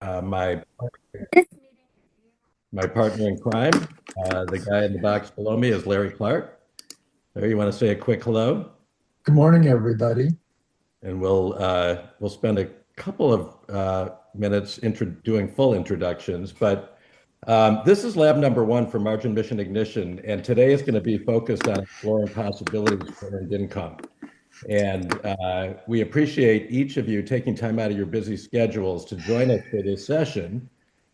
My partner in crime, the guy in the box below me is Larry Clark. Larry, you want to say a quick hello? Good morning, everybody. And we'll spend a couple of minutes doing full introductions. But this is lab number one for margin mission ignition, and today is going to be focused on exploring possibilities for earned income. And we appreciate each of you taking time out of your busy schedules to join us for this session.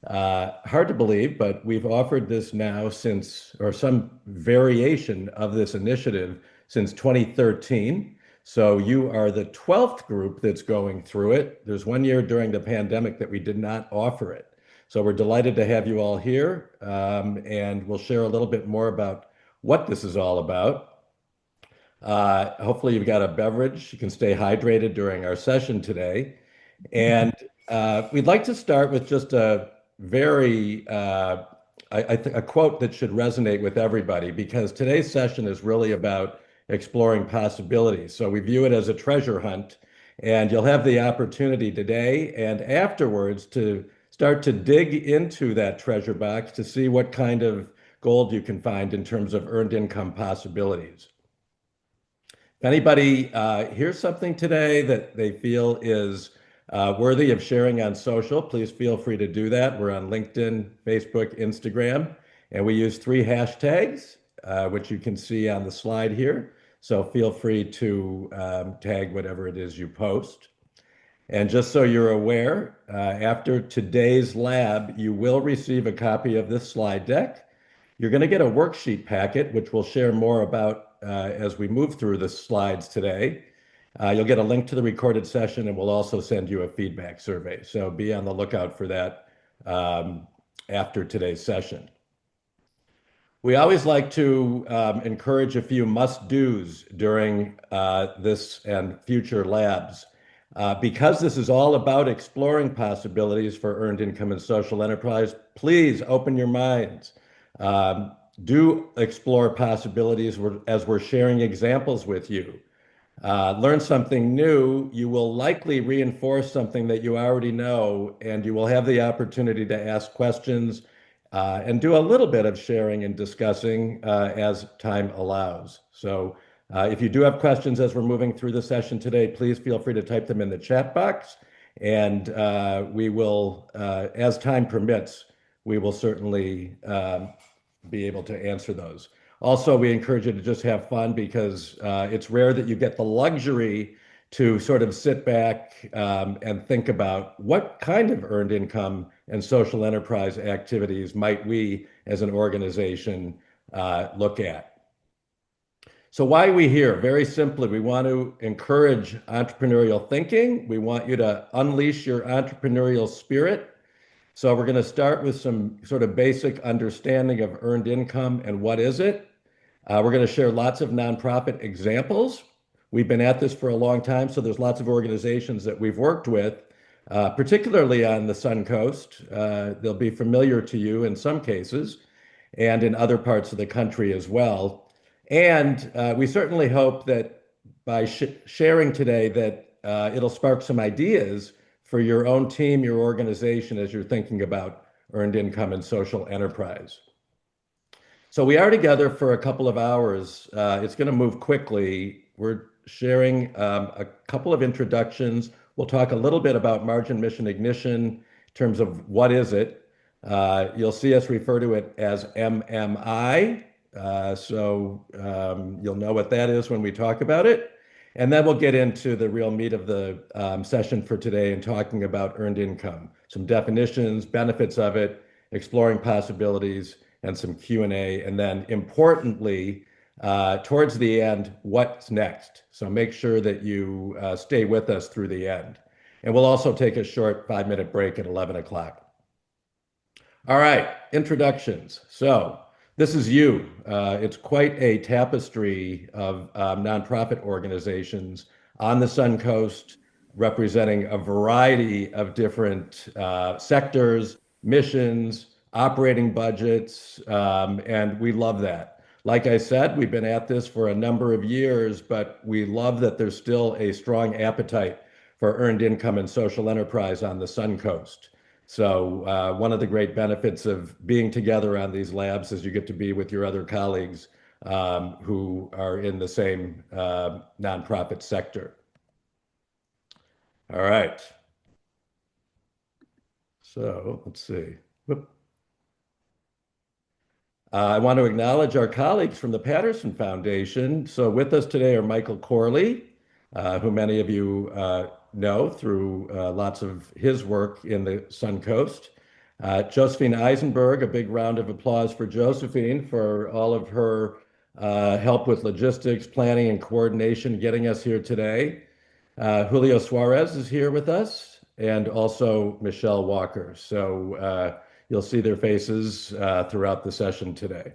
Hard to believe, but we've offered this now since, or some variation of this initiative since 2013. So you are the 12th group that's going through it. There's 1 year during the pandemic that we did not offer it. So we're delighted to have you all here, and we'll share a little bit more about what this is all about. Hopefully you've got a beverage. You can stay hydrated during our session today. And we'd like to start with just a very, I think, a quote that should resonate with everybody, because today's session is really about exploring possibilities. So we view it as a treasure hunt, and you'll have the opportunity today and afterwards to start to dig into that treasure box to see what kind of gold you can find in terms of earned income possibilities. If anybody hears something today that they feel is worthy of sharing on social, please feel free to do that. We're on LinkedIn, Facebook, Instagram, and we use 3 hashtags, which you can see on the slide here. So feel free to tag whatever it is you post. And just so you're aware, after today's lab, you will receive a copy of this slide deck. You're going to get a worksheet packet, which we'll share more about as we move through the slides today. You'll get a link to the recorded session, and we'll also send you a feedback survey. So be on the lookout for that after today's session. We always like to encourage a few must-dos during this and future labs. Because this is all about exploring possibilities for earned income and social enterprise, please open your minds. Do explore possibilities as we're sharing examples with you. Learn something new. You will likely reinforce something that you already know, and you will have the opportunity to ask questions and do a little bit of sharing and discussing as time allows. So if you do have questions as we're moving through the session today, please feel free to type them in the chat box, and we will, as time permits, we will certainly be able to answer those. Also, we encourage you to just have fun, because it's rare that you get the luxury to sort of sit back and think about what kind of earned income and social enterprise activities might we as an organization look at. So why are we here? Very simply, we want to encourage entrepreneurial thinking. We want you to unleash your entrepreneurial spirit. So we're going to start with some sort of basic understanding of earned income and what is it. We're going to share lots of nonprofit examples. We've been at this for a long time, so there's lots of organizations that we've worked with, particularly on the Sun Coast. They'll be familiar to you in some cases, and in other parts of the country as well. And we certainly hope that by sharing today that it'll spark some ideas for your own team, your organization, as you're thinking about earned income and social enterprise. So we are together for a couple of hours. It's going to move quickly. We're sharing a couple of introductions. We'll talk a little bit about margin mission ignition in terms of what is it. You'll see us refer to it as MMI. So you'll know what that is when we talk about it. And then we'll get into the real meat of the session for today and talking about earned income, some definitions, benefits of it, exploring possibilities, and some Q&A. And then importantly, towards the end, what's next? So make sure that you stay with us through the end. And we'll also take a short 5-minute break at 11 o'clock. All right, introductions. So this is you. It's quite a tapestry of nonprofit organizations on the Sun Coast, representing a variety of different sectors, missions, operating budgets, and we love that. Like I said, we've been at this for a number of years, but we love that there's still a strong appetite for earned income and social enterprise on the Sun Coast. So one of the great benefits of being together on these labs is you get to be with your other colleagues who are in the same nonprofit sector. All right. So let's see. Whoop. I want to acknowledge our colleagues from the Patterson Foundation. So with us today are Michael Corley, who many of you know through lots of his work in the Suncoast. Josephine Eisenberg, a big round of applause for Josephine for all of her help with logistics, planning, and coordination getting us here today. Julio Suarez is here with us, and also Michelle Walker. So you'll see their faces throughout the session today.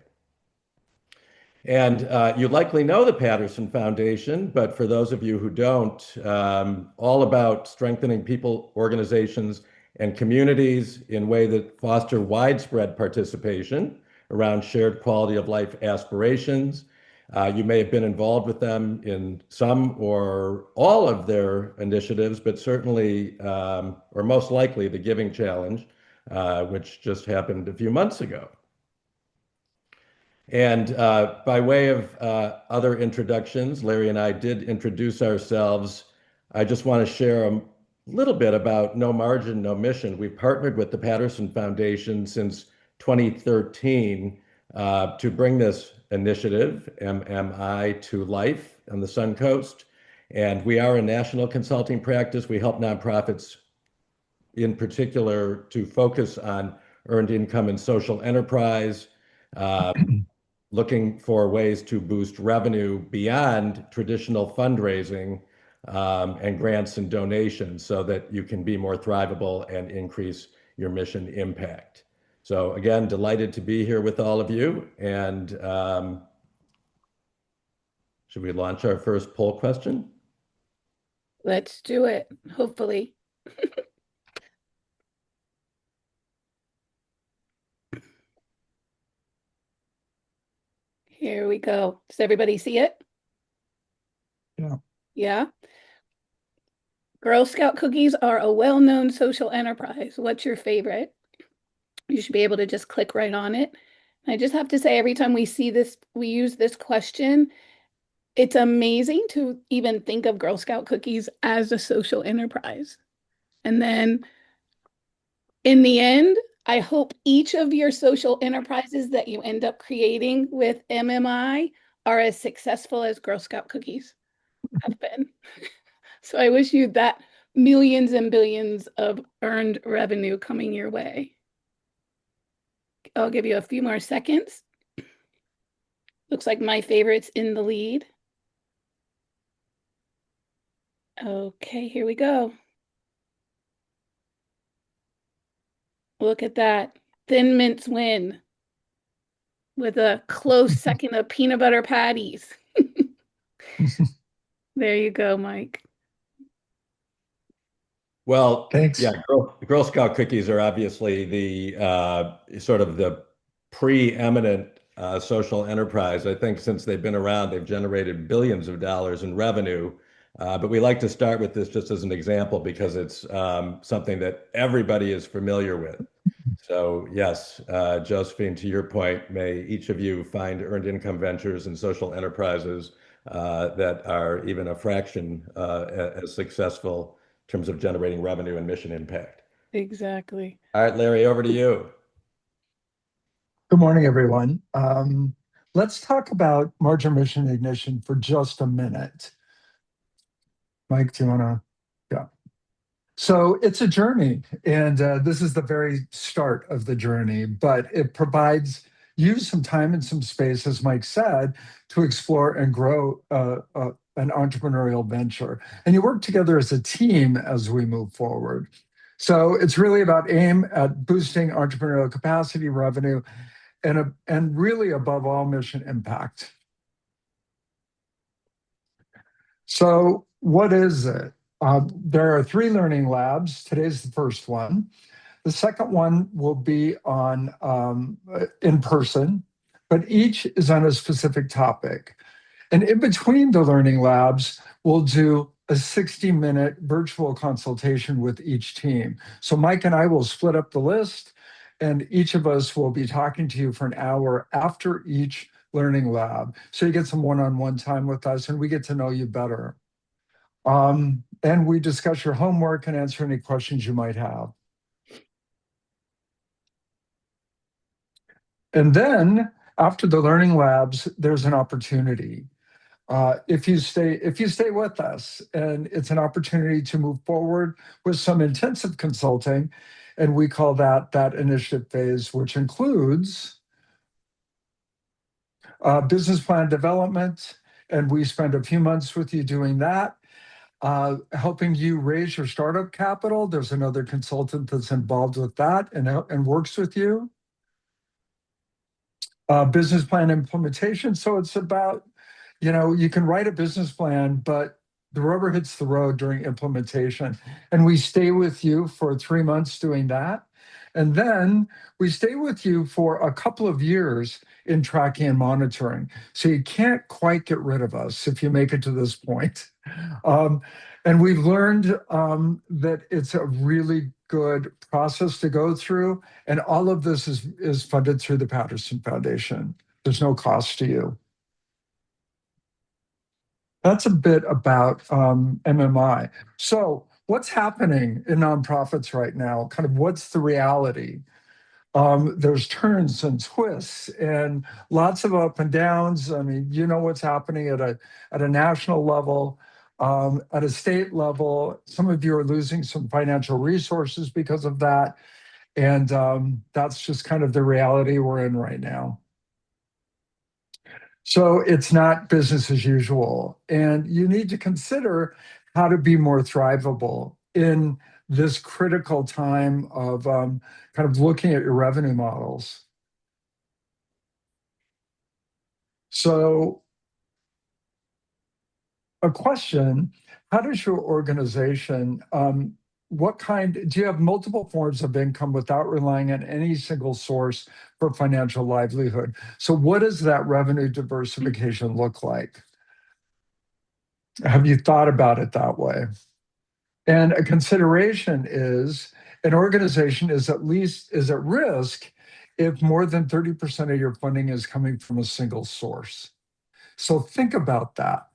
And you likely know the Patterson Foundation, but for those of you who don't, all about strengthening people, organizations, and communities in ways that foster widespread participation around shared quality of life aspirations. You may have been involved with them in some or all of their initiatives, but certainly, or most likely, the Giving Challenge, which just happened a few months ago. And by way of other introductions, Larry and I did introduce ourselves. I just want to share a little bit about No Margin, No Mission. We've partnered with the Patterson Foundation since 2013 to bring this initiative, MMI, to life on the Suncoast. And we are a national consulting practice. We help nonprofits in particular to focus on earned income and social enterprise, looking for ways to boost revenue beyond traditional fundraising and grants and donations so that you can be more thrivable and increase your mission impact. So again, delighted to be here with all of you. And should we launch our first poll question? Let's do it, hopefully. Here we go. Does everybody see it? Yeah. Yeah. Girl Scout cookies are a well-known social enterprise. What's your favorite? You should be able to just click right on it. I just have to say, every time we see this, we use this question, it's amazing to even think of Girl Scout cookies as a social enterprise. And then in the end, I hope each of your social enterprises that you end up creating with MMI are as successful as Girl Scout cookies have been. So I wish you that millions and billions of earned revenue coming your way. I'll give you a few more seconds. Looks like my favorite's in the lead. Okay, here we go. Look at that. Thin Mints win with a close second of peanut butter patties. There you go, Mike. Well, Thanks. yeah, Girl Scout cookies are obviously the sort of the preeminent social enterprise. I think since they've been around, they've generated billions of dollars in revenue. But we like to start with this just as an example because it's something that everybody is familiar with. So yes, Josephine, to your point, may each of you find earned income ventures and social enterprises that are even a fraction as successful in terms of generating revenue and mission impact. Exactly. All right, Larry, over to you. Good morning, everyone. Let's talk about margin mission ignition for just a minute. Mike, do you want to? Yeah. So it's a journey, and this is the very start of the journey, but it provides you some time and some space, as Mike said, to explore and grow an entrepreneurial venture. And you work together as a team as we move forward. So it's really about aim at boosting entrepreneurial capacity, revenue, and really above all, mission impact. So what is it? There are 3 learning labs. Today's the first one. The second one will be on in person, but each is on a specific topic. And in between the learning labs, we'll do a 60-minute virtual consultation with each team. So Mike and I will split up the list, and each of us will be talking to you for an hour after each learning lab. So you get some one-on-one time with us, and we get to know you better. And we discuss your homework and answer any questions you might have. And then after the learning labs, there's an opportunity. If you stay with us, and it's an opportunity to move forward with some intensive consulting, and we call that initiative phase, which includes business plan development, and we spend a few months with you doing that, helping you raise your startup capital. There's another consultant that's involved with that and works with you. Business plan implementation. So it's about, you can write a business plan, but the rubber hits the road during implementation. And we stay with you for 3 months doing that. And then we stay with you for a couple of years in tracking and monitoring. So you can't quite get rid of us if you make it to this point. And we've learned that it's a really good process to go through. And all of this is funded through the Patterson Foundation. There's no cost to you. That's a bit about MMI. So what's happening in nonprofits right now? Kind of what's the reality? There's turns and twists and lots of up and downs. I mean, you know what's happening at a national level, at a state level. Some of you are losing some financial resources because of that. And that's just kind of the reality we're in right now. So it's not business as usual. And you need to consider how to be more thrivable in this critical time of kind of looking at your revenue models. So a question, how does your organization, do you have multiple forms of income without relying on any single source for financial livelihood? So what does that revenue diversification look like? Have you thought about it that way? And a consideration is an organization is at risk if more than 30% of your funding is coming from a single source. So think about that.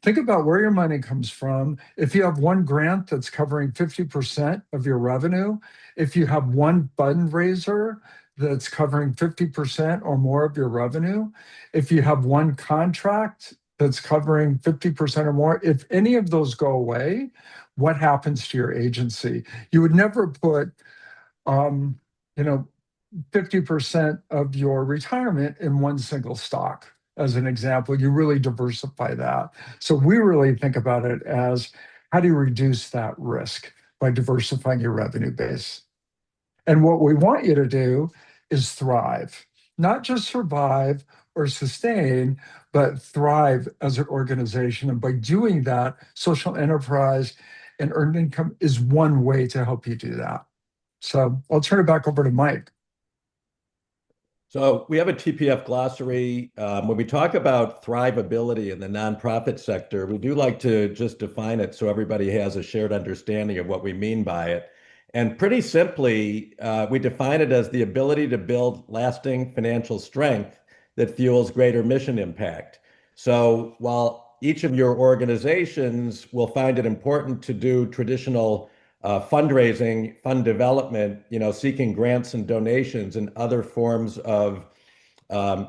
Think about where your money comes from. If you have one grant that's covering 50% of your revenue, if you have one fundraiser that's covering 50% or more of your revenue, if you have one contract that's covering 50% or more, if any of those go away, what happens to your agency? You would never put, 50% of your retirement in one single stock. As an example, you really diversify that. So we really think about it as how do you reduce that risk by diversifying your revenue base? And what we want you to do is thrive, not just survive or sustain, but thrive as an organization. And by doing that, social enterprise and earned income is one way to help you do that. So I'll turn it back over to Mike. So we have a TPF glossary. When we talk about thrivability in the nonprofit sector, we do like to just define it so everybody has a shared understanding of what we mean by it. And pretty simply, we define it as the ability to build lasting financial strength that fuels greater mission impact. So while each of your organizations will find it important to do traditional fundraising, fund development, seeking grants and donations and other forms of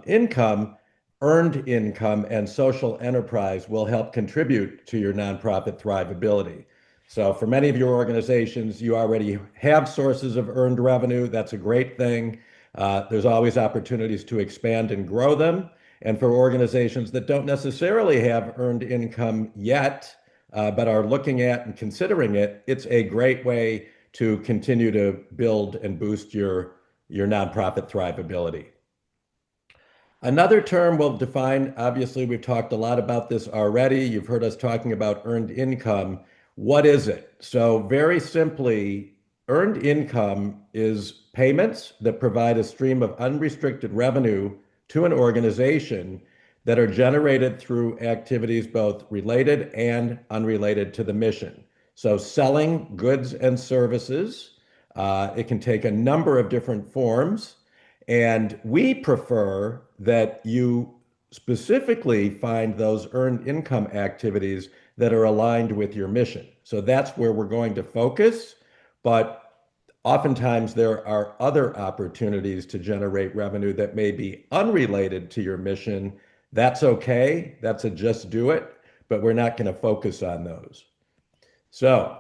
income, earned income and social enterprise will help contribute to your nonprofit thrivability. So for many of your organizations, you already have sources of earned revenue. That's a great thing. There's always opportunities to expand and grow them. And for organizations that don't necessarily have earned income yet, but are looking at and considering it, it's a great way to continue to build and boost your nonprofit thrivability. Another term we'll define, obviously, we've talked a lot about this already. You've heard us talking about earned income. What is it? So, very simply, earned income is payments that provide a stream of unrestricted revenue to an organization that are generated through activities both related and unrelated to the mission. So selling goods and services, it can take a number of different forms. And we prefer that you specifically find those earned income activities that are aligned with your mission. So that's where we're going to focus. But oftentimes there are other opportunities to generate revenue that may be unrelated to your mission. That's okay. That's a just do it, but we're not going to focus on those. So,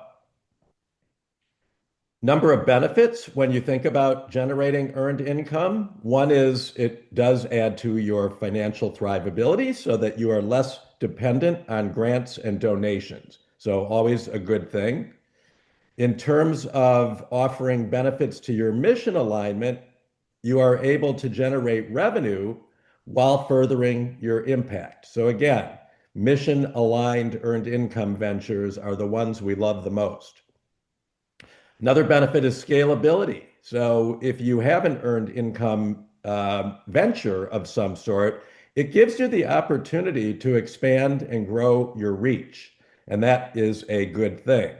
number of benefits when you think about generating earned income. One is it does add to your financial thrivability so that you are less dependent on grants and donations. So, always a good thing. In terms of offering benefits to your mission alignment, you are able to generate revenue while furthering your impact. So again, mission aligned earned income ventures are the ones we love the most. Another benefit is scalability. So if you have an earned income venture of some sort, it gives you the opportunity to expand and grow your reach. And that is a good thing.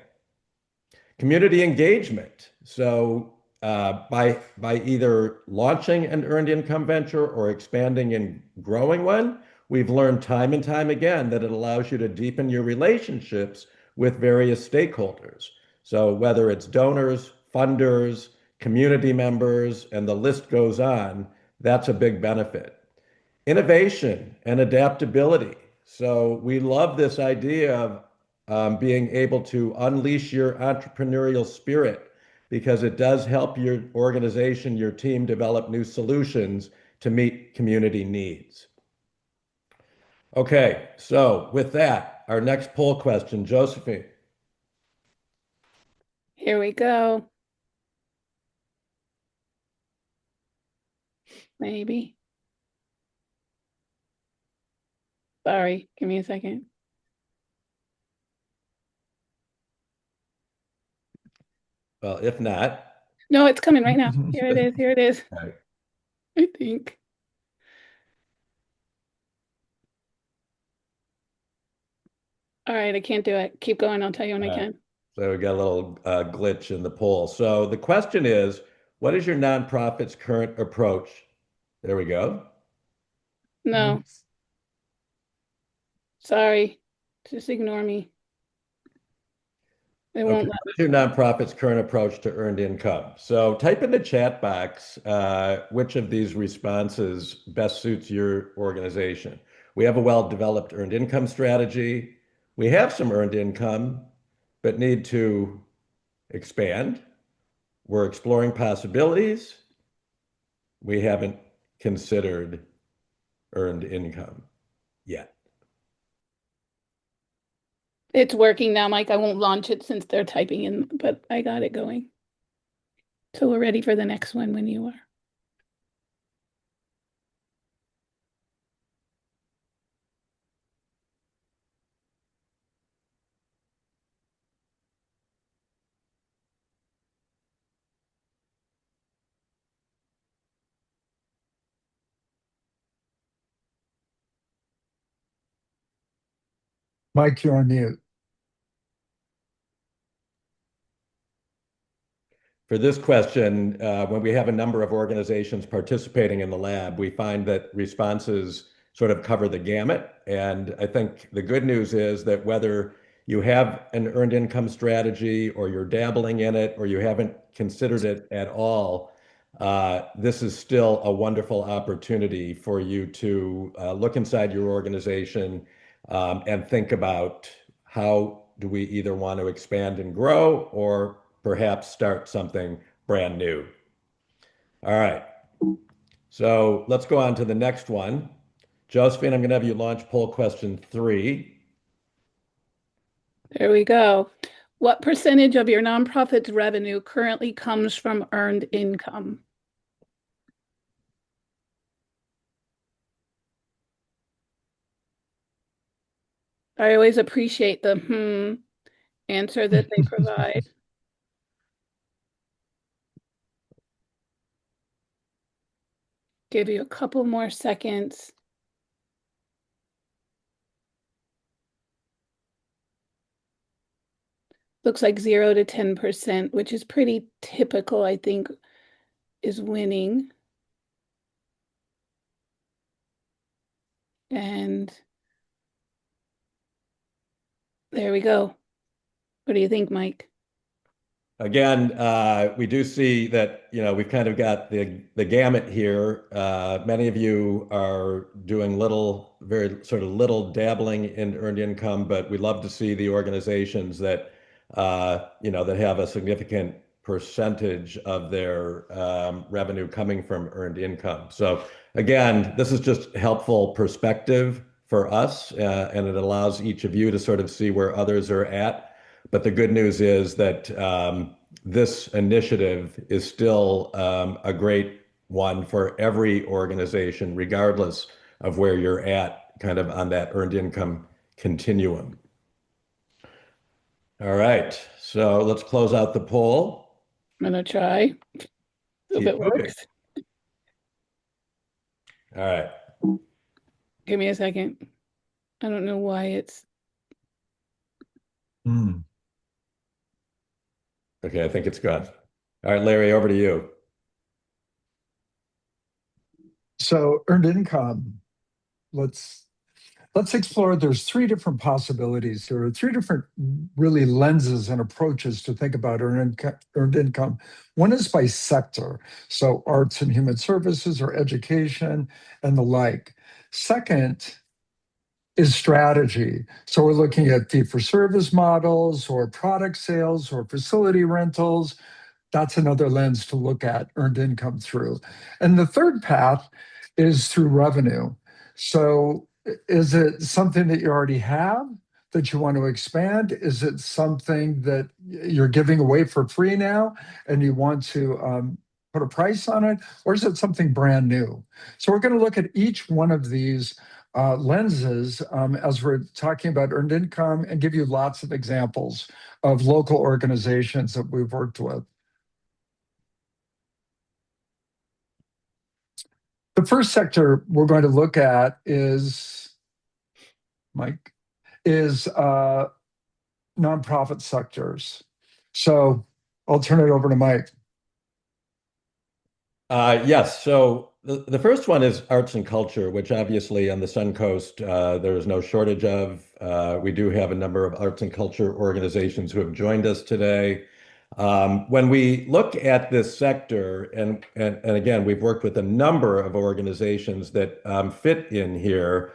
Community engagement. So by either launching an earned income venture or expanding and growing one, we've learned time and time again that it allows you to deepen your relationships with various stakeholders. So whether it's donors, funders, community members, and the list goes on, that's a big benefit. Innovation and adaptability. So we love this idea of being able to unleash your entrepreneurial spirit because it does help your organization, your team develop new solutions to meet community needs. Okay, so with that, our next poll question, Josephine. Here we go. Maybe. Sorry, give me a second. Well, if not, No, it's coming right now. Here it is. Here it is. okay. I think. All right, I can't do it. Keep going. I'll tell you when I can. So we got a little glitch in the poll. So the question is, what is your nonprofit's current approach? There we go. No, sorry. Just ignore me. It won't Okay, let what's your nonprofit's current approach to earned income? So type in the chat box which of these responses best suits your organization. We have a well-developed earned income strategy. We have some earned income, but need to expand. We're exploring possibilities. We haven't considered earned income yet. It's working now, Mike. I won't launch it since they're typing in, but I got it going. So we're ready for the next one when you are. Mike, you're on mute. For this question, when we have a number of organizations participating in the lab, we find that responses sort of cover the gamut. And I think the good news is that whether you have an earned income strategy or you're dabbling in it or you haven't considered it at all, this is still a wonderful opportunity for you to look inside your organization and think about how do we either want to expand and grow or perhaps start something brand new. All right. So let's go on to the next one. Josephine, I'm going to have you launch poll question 3. There we go. What percentage of your nonprofit's revenue currently comes from earned income? I always appreciate the answer that they provide. Give you a couple more seconds. Looks like 0 to 10%, which is pretty typical, I think, is winning. And there we go. What do you think, Mike? Again, we do see that, we've kind of got the gamut here. Many of you are doing little, very sort of little dabbling in earned income, but we love to see the organizations that, that have a significant percentage of their revenue coming from earned income. So again, this is just helpful perspective for us, and it allows each of you to sort of see where others are at. But the good news is that this initiative is still a great one for every organization, regardless of where you're at, kind of on that earned income continuum. All right, so let's close out the poll. I'm gonna try. Hope Keep it moving. works. All right. Give me a second. I don't know why it's. Okay, I think it's gone. All right, Larry, over to you. So earned income, let's explore. There's three different possibilities. There are three different really lenses and approaches to think about earned income. One is by sector, so arts and human services or education and the like. Second is strategy. So we're looking at fee for service models or product sales or facility rentals. That's another lens to look at earned income through. And the third path is through revenue. So is it something that you already have that you want to expand? Is it something that you're giving away for free now and you want to put a price on it? Or is it something brand new? So we're going to look at each one of these lenses as we're talking about earned income and give you lots of examples of local organizations that we've worked with. The first sector we're going to look at is, Mike, is nonprofit sectors. So I'll turn it over to Mike. Yes. So the first one is arts and culture, which obviously on the Sun Coast, there is no shortage of. We do have a number of arts and culture organizations who have joined us today. When we look at this sector, and again, we've worked with a number of organizations that fit in here.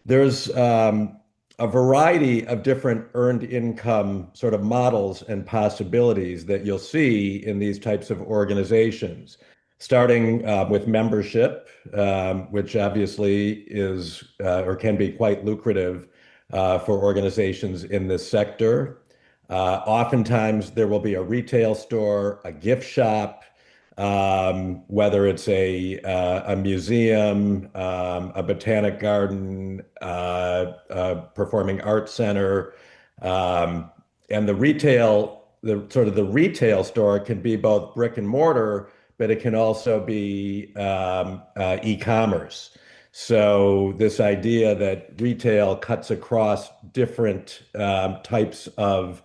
There's a variety of different earned income sort of models and possibilities that you'll see in these types of organizations, starting with membership, which obviously is or can be quite lucrative for organizations in this sector. Oftentimes, there will be a retail store, a gift shop, whether it's a museum, a botanic garden, a performing arts center, and the retail store can be both brick and mortar, but it can also be e-commerce. So this idea that retail cuts across different types of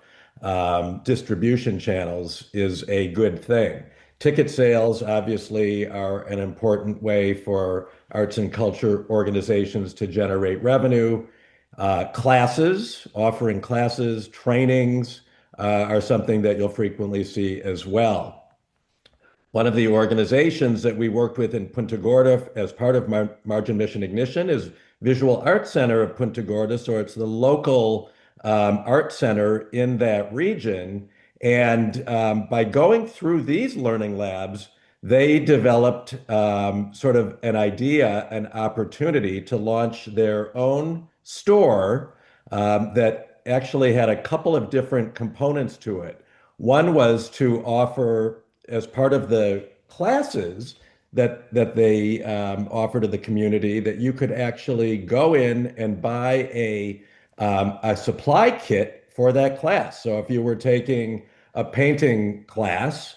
distribution channels is a good thing. Ticket sales obviously are an important way for arts and culture organizations to generate revenue. Classes, offering classes, trainings are something that you'll frequently see as well. One of the organizations that we worked with in Punta Gorda as part of Margin Mission Ignition is Visual Arts Center of Punta Gorda. So it's the local art center in that region. And by going through these learning labs, they developed sort of an idea, an opportunity to launch their own store that actually had a couple of different components to it. One was to offer, as part of the classes that they offer to the community, that you could actually go in and buy a supply kit for that class. So if you were taking a painting class,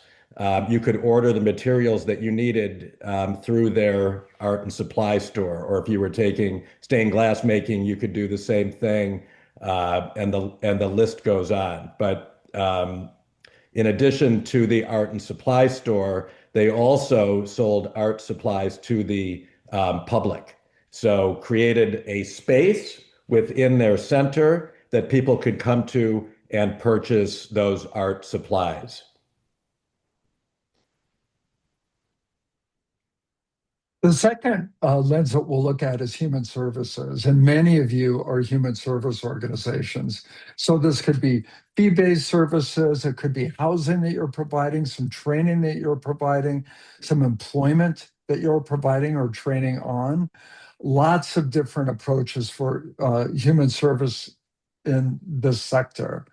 you could order the materials that you needed through their art and supply store. Or if you were taking stained glass making, you could do the same thing, and the list goes on. But in addition to the art and supply store, they also sold art supplies to the public. So created a space within their center that people could come to and purchase those art supplies. The second lens that we'll look at is human services, and many of you are human service organizations. So this could be fee-based services, it could be housing that you're providing, some training that you're providing, some employment that you're providing or training on. Lots of different approaches for human service in this sector.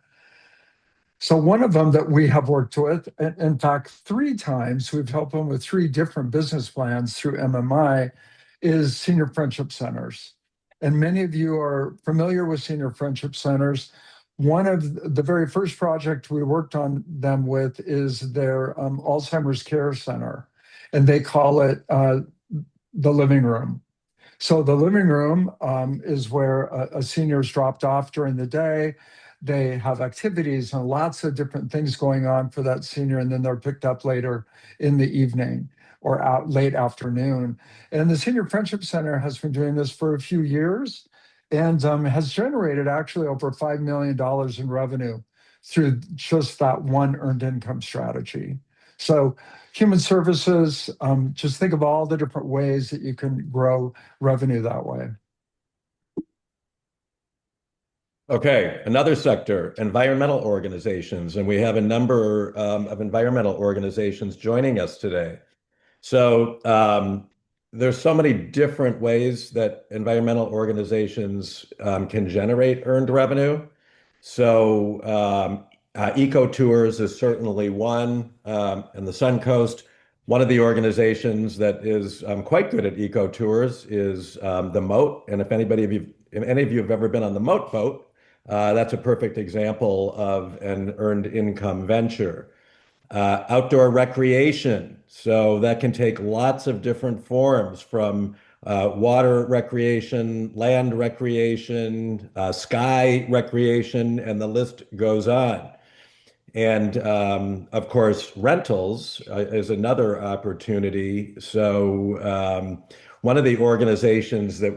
So one of them that we have worked with, in fact, 3 times, we've helped them with 3 different business plans through MMI, is senior friendship centers. And many of you are familiar with senior friendship centers. One of the very first project we worked on them with is their Alzheimer's Care Center, and they call it the living room. So the living room is where a senior is dropped off during the day. They have activities and lots of different things going on for that senior, and then they're picked up later in the evening or out late afternoon. And the Senior Friendship Center has been doing this for a few years and has generated actually over $5 million in revenue through just that one earned income strategy. So human services, just think of all the different ways that you can grow revenue that way. Okay, another sector, environmental organizations, and we have a number of environmental organizations joining us today. So there's so many different ways that environmental organizations can generate earned revenue. So Eco Tours is certainly one, in the Sun Coast. One of the organizations that is quite good at Eco Tours is the Moat. And if any of you have ever been on the Moat boat, that's a perfect example of an earned income venture. Outdoor recreation. So that can take lots of different forms from water recreation, land recreation, sky recreation, and the list goes on. And of course, rentals is another opportunity. So one of the organizations that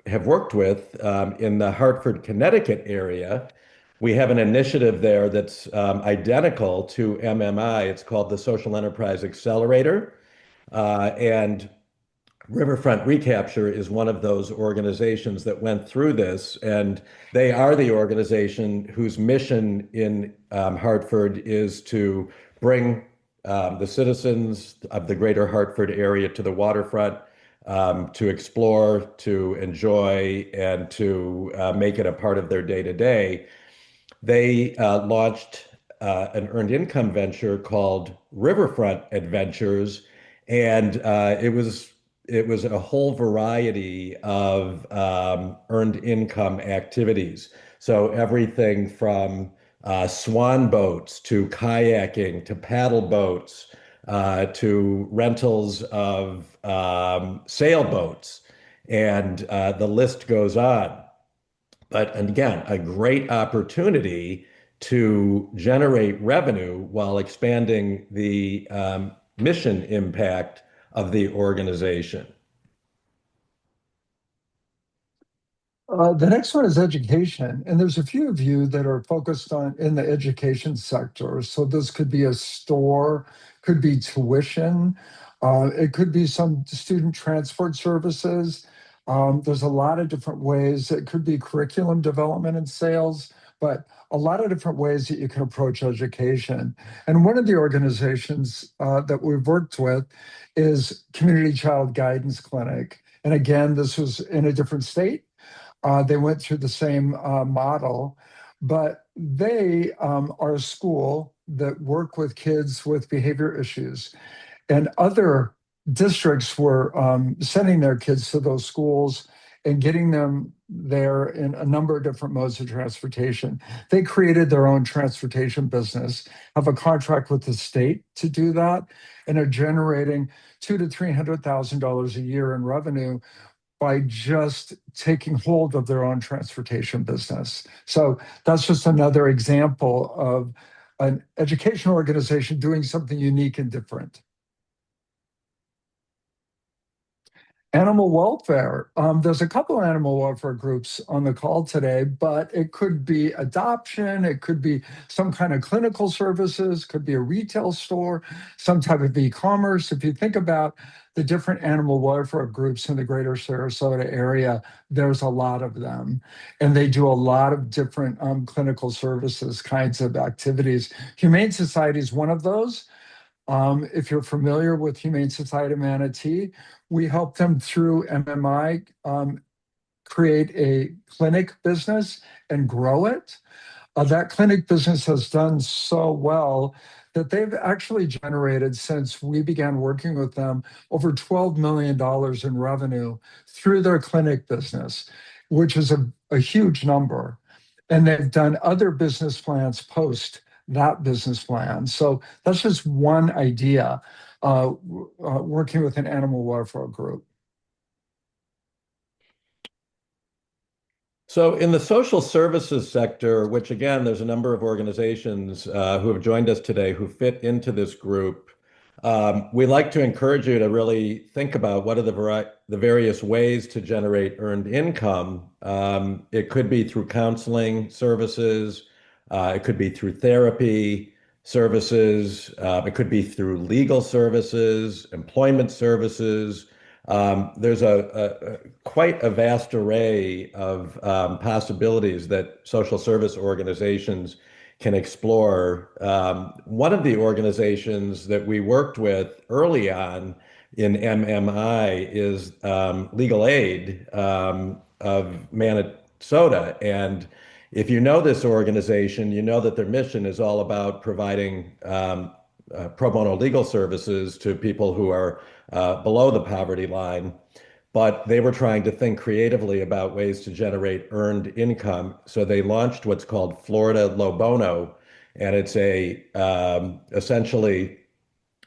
have worked with in the Hartford, Connecticut area, we have an initiative there that's identical to MMI. It's called the Social Enterprise Accelerator. And Riverfront Recapture is one of those organizations that went through this, and they are the organization whose mission in Hartford is to bring the citizens of the greater Hartford area to the waterfront, to explore, to enjoy, and to make it a part of their day-to-day. They launched an earned income venture called Riverfront Adventures, and it was a whole variety of earned income activities. So everything from swan boats to kayaking to paddle boats to rentals of sailboats, and the list goes on. But again, a great opportunity to generate revenue while expanding the mission impact of the organization. The next one is education, and there's a few of you that are focused on in the education sector. So this could be a store, could be tuition, it could be some student transport services. There's a lot of different ways. It could be curriculum development and sales, but a lot of different ways that you can approach education. And one of the organizations that we've worked with is Community Child Guidance Clinic. And again, this was in a different state. They went through the same model, but they are a school that work with kids with behavior issues. And other districts were sending their kids to those schools and getting them there in a number of different modes of transportation. They created their own transportation business, have a contract with the state to do that, and are generating $200,000 to $300,000 a year in revenue by just taking hold of their own transportation business. So that's just another example of an education organization doing something unique and different. Animal welfare. There's a couple animal welfare groups on the call today, but it could be adoption, it could be some kind of clinical services, could be a retail store, some type of e-commerce. If you think about the different animal welfare groups in the greater Sarasota area, there's a lot of them. And they do a lot of different clinical services kinds of activities. Humane Society is one of those. If you're familiar with Humane Society of Manatee, we help them through MMI create a clinic business and grow it. That clinic business has done so well that they've actually generated, since we began working with them, over $12 million in revenue through their clinic business, which is a huge number. And they've done other business plans post that business plan. So that's just one idea, working with an animal welfare group. So, in the social services sector, which again, there's a number of organizations who have joined us today who fit into this group, we like to encourage you to really think about what are the various ways to generate earned income. It could be through counseling services, it could be through therapy services, it could be through legal services, employment services. There's a quite a vast array of possibilities that social service organizations can explore. One of the organizations that we worked with early on in MMI is Legal Aid of Minnesota. And if you know this organization, you know that their mission is all about providing pro bono legal services to people who are below the poverty line, but they were trying to think creatively about ways to generate earned income. So they launched what's called Florida Lo Bono, and it's essentially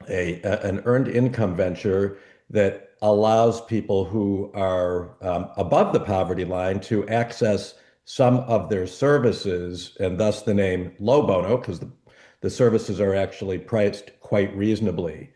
an earned income venture that allows people who are above the poverty line to access some of their services, and thus the name Lo Bono, because the services are actually priced quite reasonably.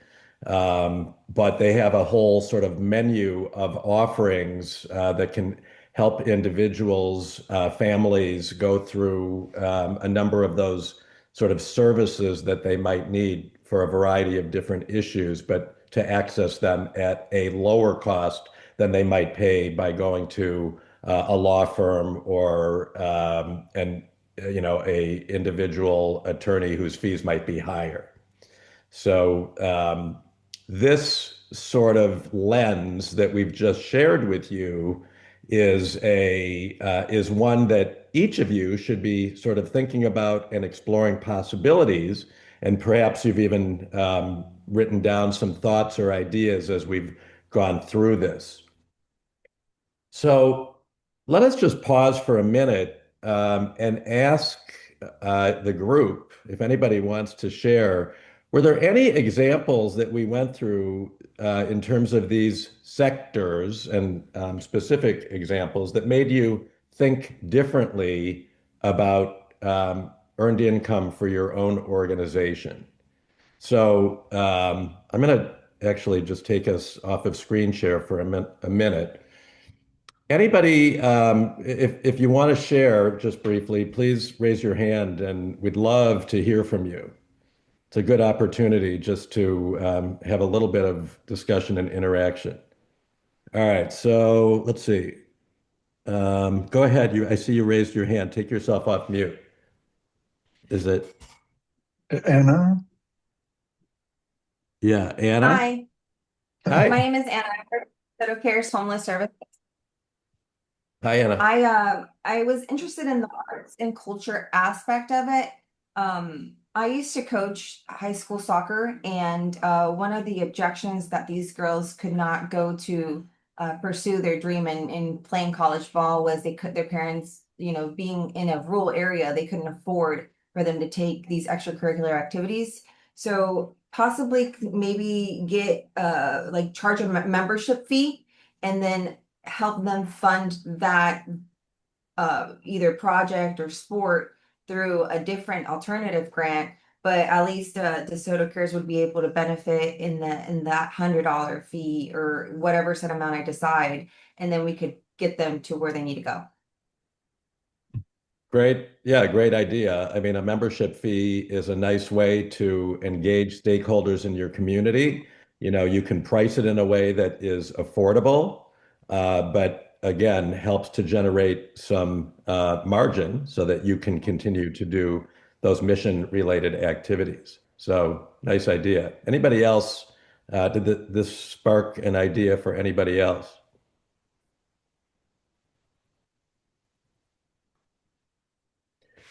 But they have a whole sort of menu of offerings that can help individuals, families go through a number of those sort of services that they might need for a variety of different issues, but to access them at a lower cost than they might pay by going to a law firm or a individual attorney whose fees might be higher. So this sort of lens that we've just shared with you is one that each of you should be sort of thinking about and exploring possibilities. And perhaps you've even written down some thoughts or ideas as we've gone through this. So let us just pause for a minute and ask the group if anybody wants to share. Were there any examples that we went through in terms of these sectors and specific examples that made you think differently about earned income for your own organization? So I'm going to actually just take us off of screen share for a minute. Anybody, if you want to share just briefly, please raise your hand and we'd love to hear from you. It's a good opportunity just to have a little bit of discussion and interaction. All right, so let's see. Go ahead. I see you raised your hand. Take yourself off mute. Is it? Anna? Yeah, Anna? Hi, Hi. my name is Anna. I work at Photo Care's Homeless Service. Hi, Anna. I was interested in the arts and culture aspect of it. I used to coach high school soccer, and one of the objections that these girls could not go to pursue their dream in playing college ball was their parents, being in a rural area, they couldn't afford for them to take these extracurricular activities. So possibly maybe get like charge a membership fee and then help them fund that either project or sport through a different alternative grant, but at least DeSoto Cares would be able to benefit in that $100 fee or whatever set amount I decide, and then we could get them to where they need to go. Great. Yeah, great idea. I mean, a membership fee is a nice way to engage stakeholders in your community. You know, you can price it in a way that is affordable, but again, helps to generate some margin so that you can continue to do those mission-related activities. So, nice idea. Anybody else? Did this spark an idea for anybody else?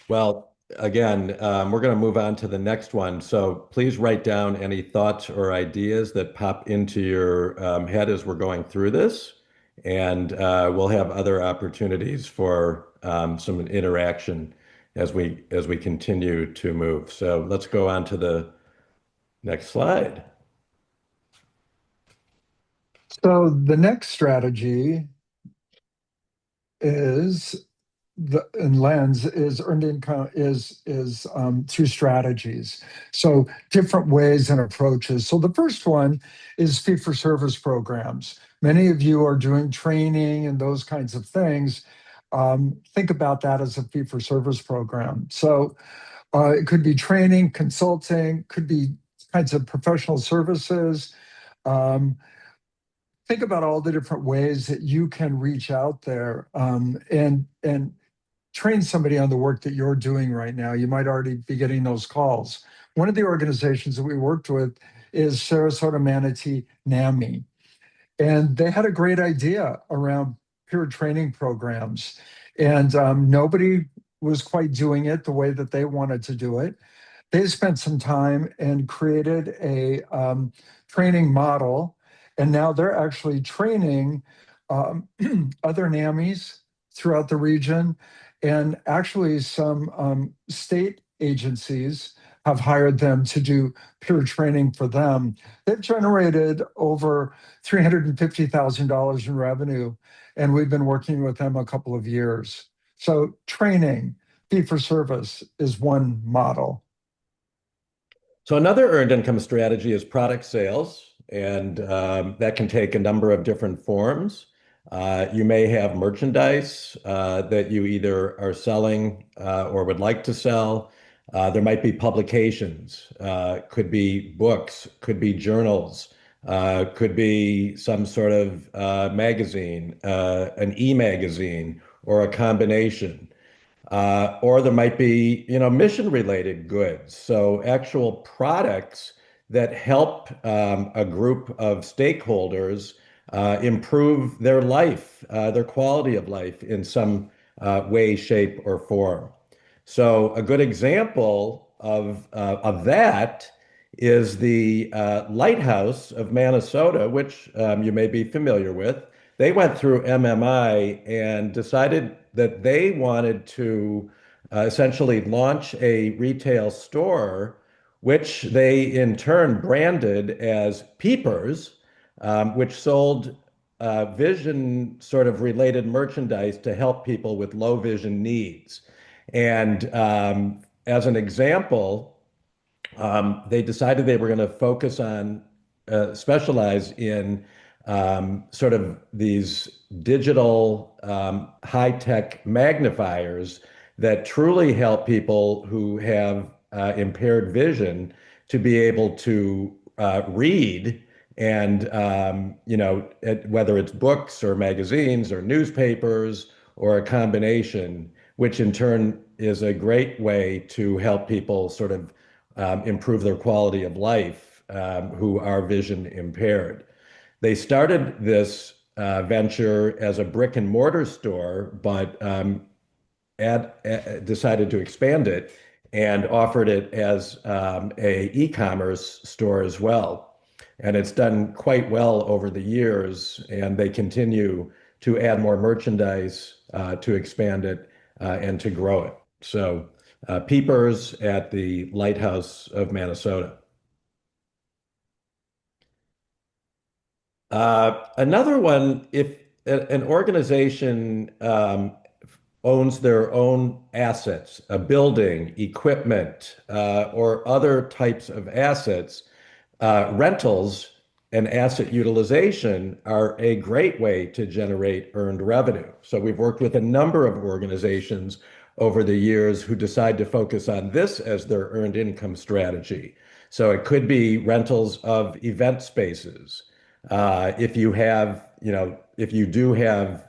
Well, again, we're going to move on to the next one. So please write down any thoughts or ideas that pop into your head as we're going through this. And we'll have other opportunities for some interaction as we continue to move. So let's go on to the next slide. So the next strategy is the and lens is earned income is through strategies. So different ways and approaches. So the first one is fee for service programs. Many of you are doing training and those kinds of things. Think about that as a fee for service program. So it could be training, consulting, could be kinds of professional services. Um, think about all the different ways that you can reach out there and train somebody on the work that you're doing right now. You might already be getting those calls. One of the organizations that we worked with is Sarasota Manatee NAMI, and they had a great idea around peer training programs, and nobody was quite doing it the way that they wanted to do it. They spent some time and created a training model, and now they're actually training um, other NAMIs throughout the region, and actually some state agencies have hired them to do peer training for them. They've generated over $350,000 in revenue, and we've been working with them a couple of years. So training, fee for service is one model. So another earned income strategy is product sales, and that can take a number of different forms. You may have merchandise that you either are selling or would like to sell. There might be publications, could be books, could be journals, could be some sort of magazine, an e-magazine, or a combination. Or there might be, you know, mission related goods. So actual products that help a group of stakeholders improve their life, their quality of life in some way, shape, or form. So a good example of that is the Lighthouse of Minnesota, which you may be familiar with. They went through MMI and decided that they wanted to essentially launch a retail store, which they in turn branded as Peepers, which sold vision sort of related merchandise to help people with low vision needs. And as an example, they decided they were going to focus on, specialize in sort of these digital high-tech magnifiers that truly help people who have impaired vision to be able to read and you know, whether it's books or magazines or newspapers or a combination, which in turn is a great way to help people sort of improve their quality of life who are vision impaired. They started this venture as a brick and mortar store, but decided to expand it and offered it as a e-commerce store as well. And it's done quite well over the years, and they continue to add more merchandise to expand it and to grow it. So, Peepers at the Lighthouse of Minnesota. Another one, if an organization owns their own assets, a building, equipment, or other types of assets, rentals and asset utilization are a great way to generate earned revenue. So we've worked with a number of organizations over the years who decide to focus on this as their earned income strategy. So it could be rentals of event spaces. If you have, if you do have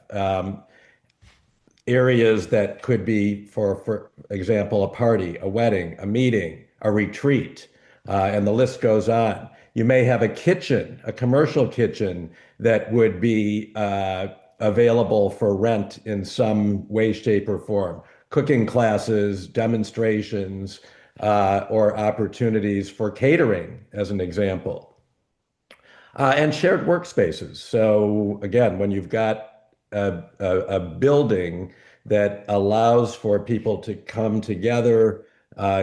areas that could be, for example, a party, a wedding, a meeting, a retreat, and the list goes on. You may have a kitchen, a commercial kitchen that would be available for rent in some way, shape, or form. Cooking classes, demonstrations, or opportunities for catering, as an example. And shared workspaces. So again, when you've got a building that allows for people to come together,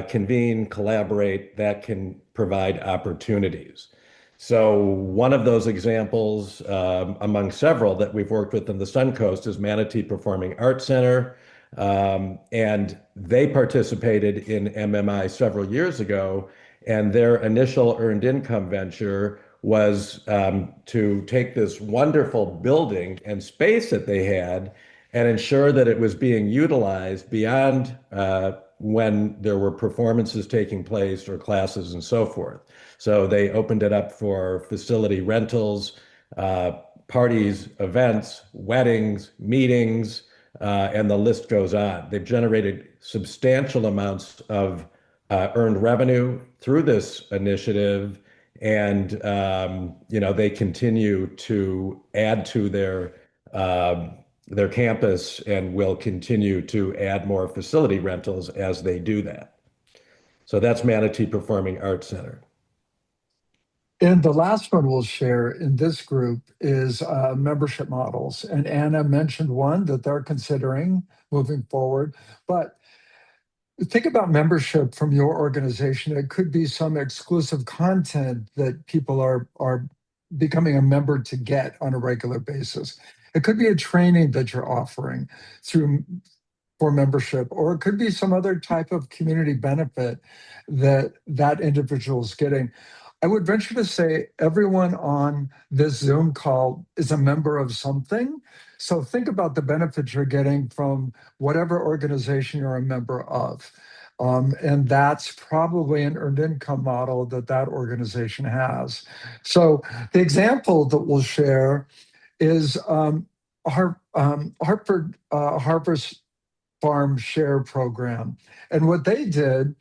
convene, collaborate, that can provide opportunities. So one of those examples, among several that we've worked with in the Suncoast, is Manatee Performing Arts Center. And they participated in MMI several years ago, and their initial earned income venture was to take this wonderful building and space that they had and ensure that it was being utilized beyond when there were performances taking place or classes and so forth. So they opened it up for facility rentals, parties, events, weddings, meetings, and the list goes on. They've generated substantial amounts of earned revenue through this initiative, and they continue to add to their campus and will continue to add more facility rentals as they do that. So that's Manatee Performing Arts Center. And the last one we'll share in this group is membership models. And Anna mentioned one that they're considering moving forward. But think about membership from your organization. It could be some exclusive content that people are becoming a member to get on a regular basis. It could be a training that you're offering for membership, or it could be some other type of community benefit that individual is getting. I would venture to say everyone on this Zoom call is a member of something. So think about the benefits you're getting from whatever organization you're a member of. And that's probably an earned income model that organization has. So the example that we'll share is Hartford Harvest Farm Share Program. And what they did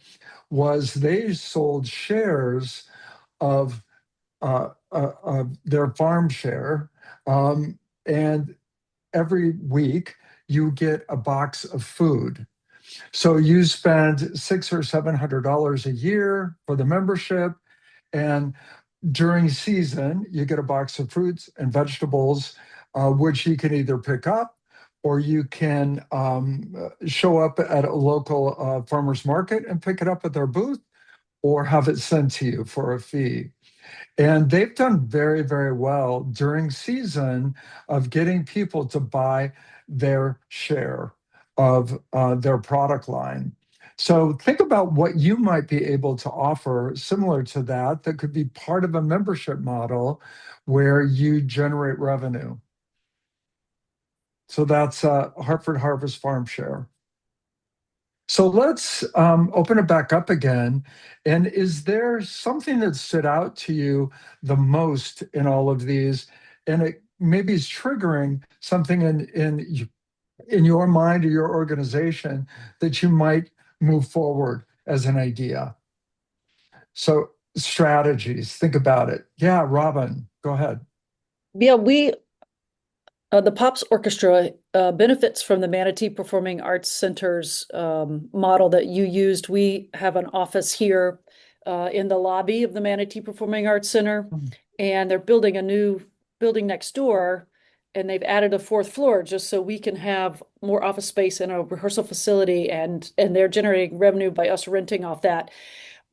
was they sold shares of their farm share. And every week you get a box of food. So you spend $600 or $700 a year for the membership. And during season, you get a box of fruits and vegetables, which you can either pick up or you can show up at a local farmer's market and pick it up at their booth or have it sent to you for a fee. And they've done very, very well during season of getting people to buy their share of their product line. So think about what you might be able to offer similar to that could be part of a membership model where you generate revenue. So that's Hartford Harvest Farm Share. So let's open it back up again. And is there something that stood out to you the most in all of these? And it maybe is triggering something in your mind or your organization that you might move forward as an idea. So strategies, think about it. Yeah, Robin, go ahead. Yeah, the Pops Orchestra benefits from the Manatee Performing Arts Center's model that you used. We have an office here in the lobby of the Manatee Performing Arts Center, and they're building a new building next door, and they've added a fourth floor just so we can have more office space and a rehearsal facility, and they're generating revenue by us renting off that.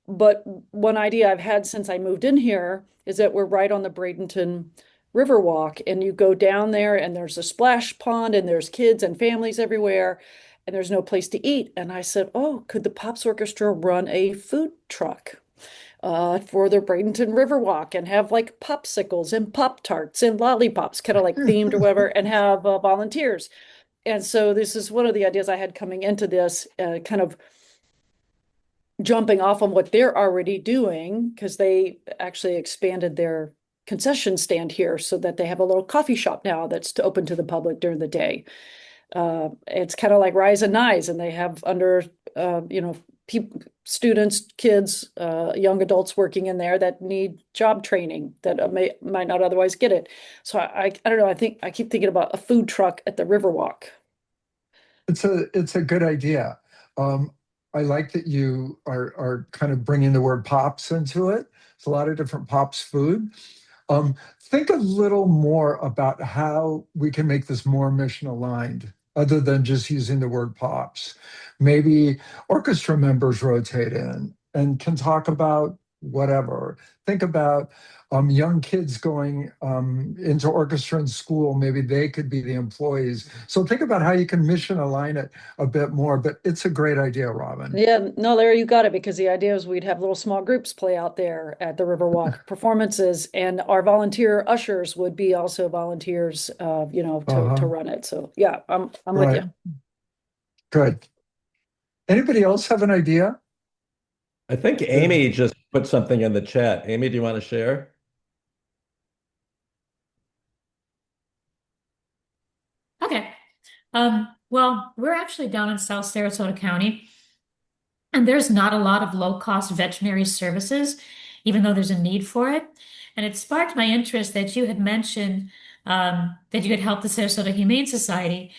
But one idea I've had since I moved in here is that we're right on the Bradenton Riverwalk, and you go down there and there's a splash pond and there's kids and families everywhere and there's no place to eat. And I said, oh, could the Pops Orchestra run a food truck for the Bradenton Riverwalk and have like popsicles and Pop Tarts and lollipops, kind of like themed or whatever, and have volunteers. And so this is one of the ideas I had coming into this, kind of jumping off on what they're already doing, because they actually expanded their concession stand here so that they have a little coffee shop now that's open to the public during the day. It's kind of like Rise and Nyes, and they have under, students, kids, young adults working in there that need job training that might not otherwise get it. So I don't know. I think I keep thinking about a food truck at the Riverwalk. It's a good idea. I like that you are kind of bringing the word pops into it. It's a lot of different pops food. Think a little more about how we can make this more mission aligned, other than just using the word pops. Maybe orchestra members rotate in and can talk about whatever. Think about young kids going into orchestra in school. Maybe they could be the employees. So think about how you can mission align it a bit more. But it's a great idea, Robin. Yeah, no, Larry, you got it, because the idea is we'd have little small groups play out there at the Riverwalk performances, and our volunteer ushers would be also volunteers, to Uh-huh. run it. So yeah, I'm with Right. you. Good. Anybody else have an idea? I think Amy just put something in the chat. Amy, do you want to share? Okay. Well, we're actually down in South Sarasota County, and there's not a lot of low-cost veterinary services, even though there's a need for it. And it sparked my interest that you had mentioned that you had helped the Sarasota Humane Society.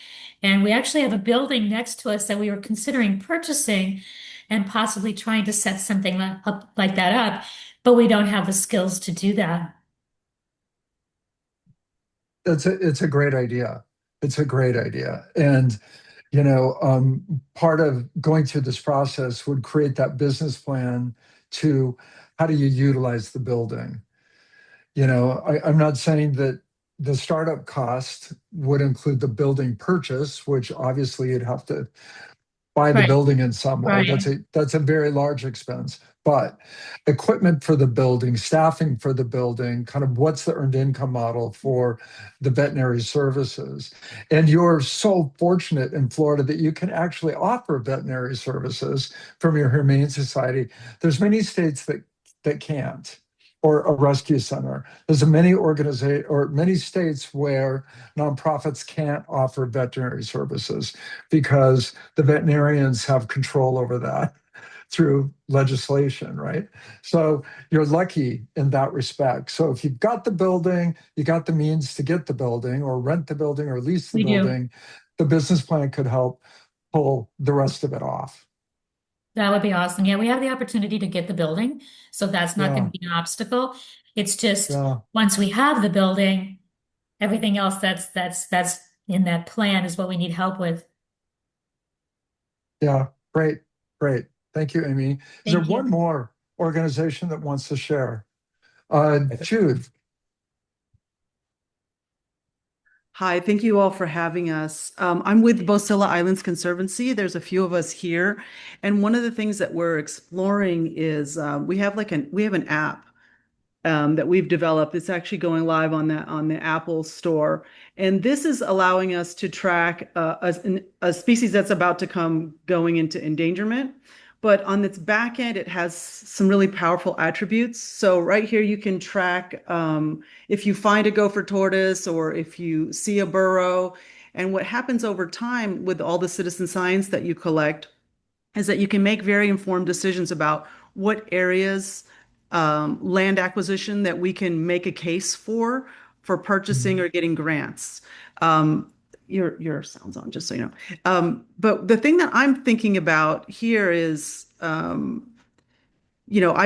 And we actually have a building next to us that we were considering purchasing and possibly trying to set something up like that up, but we don't have the skills to do that. It's a great idea. It's a great idea. And part of going through this process would create that business plan to how do you utilize the building. I'm not saying that the startup cost would include the building purchase, which obviously you'd have to buy the Right, building in some way. right. That's a very large expense. But equipment for the building, staffing for the building, kind of what's the earned income model for the veterinary services. And you're so fortunate in Florida that you can actually offer veterinary services from your Humane Society. There's many states that can't, or a rescue center. There's many states where nonprofits can't offer veterinary services because the veterinarians have control over that through legislation, right? So you're lucky in that respect. So if you've got the building, you got the means to get the building or rent the building or lease the We do. building, the business plan could help pull the rest of it off. That would be awesome. Yeah, we have the opportunity to get the building, so that's not going Yeah, to be an obstacle. It's just yeah, once we have the building, everything else that's in that plan is what we need help with. yeah. Great, great. Thank you, Amy. Is there Thank one you. more organization that wants to share? I think Jude. Hi, thank you all for having us. I'm with Bosilla Islands Conservancy. There's a few of us here, and one of the things that we're exploring is we have an app that we've developed. It's actually going live on the Apple Store, and this is allowing us to track a species that's about to come going into endangerment. But on its back end, it has some really powerful attributes. So right here, you can track if you find a gopher tortoise or if you see a burrow. And what happens over time with all the citizen science that you collect is that you can make very informed decisions about what areas land acquisition that we can make a case for purchasing or getting grants. Your sound's on, just so you know. But the thing that I'm thinking about here is, I've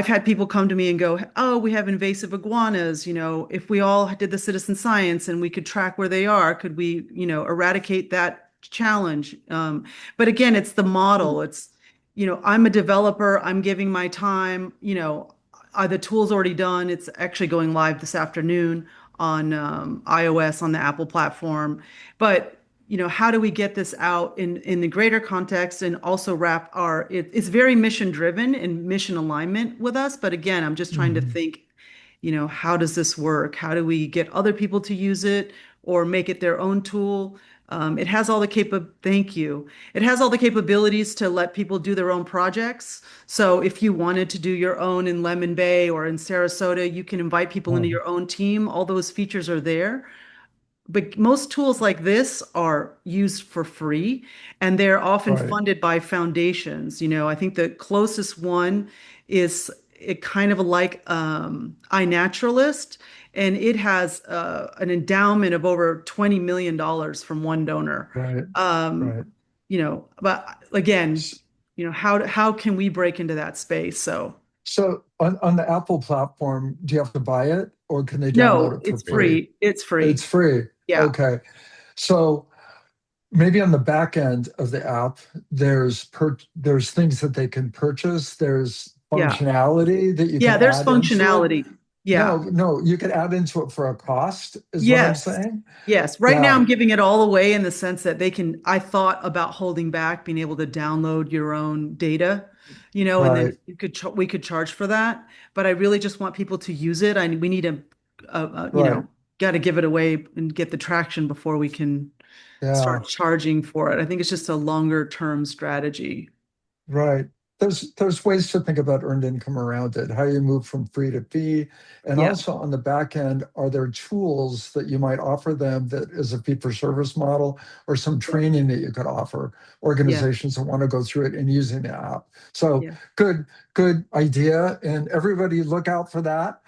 had people come to me and go, "Oh, we have invasive iguanas. If we all did the citizen science and we could track where they are, could we, eradicate that challenge?" But again, it's the model. It's, I'm a developer. I'm giving my time. The tool's already done. It's actually going live this afternoon on iOS on the Apple platform. But how do we get this out in the greater context and also wrap it's very mission driven and mission alignment with us. But again, I'm just trying to Mhm. think, how does this work? How do we get other people to use it or make it their own tool? It has all the thank you. It has all the capabilities to let people do their own projects. So if you wanted to do your own in Lemon Bay or in Sarasota, you can invite people into Mhm. your own team. All those features are there. But most tools like this are used for free and they're often Right, funded by foundations. I think the closest one is it kind of like iNaturalist, and it has an endowment of over $20 million from one donor. right, Um, right. but again, S- how can we break into that space? So So on the Apple platform, do you have to buy it or can they download no, it for it's free? free. It's It's free. free. Yeah. Okay. So maybe on the back end of the app, there's things that they can purchase. There's Yeah. functionality that you can Yeah, there's add into it. functionality. Yeah. No, no, you can add into it for a cost, is what I'm Yes. saying. Yes. Right now Yeah, I'm giving it all away in the sense that I thought about holding back, being able to download your own data, and then right, we could charge for that. But I really just want people to use it. We need right. got to give it away and get the traction before we can Yeah. start charging for it. I think it's just a longer term strategy. Right. There's ways to think about earned income around it, how you move from free to fee. And Yeah. also on the back end, are there tools that you might offer them that is a fee for service model or some Yeah. training that you could offer Yeah. organizations that want to go through it and using the app? So Yeah. good idea. And everybody look out for that.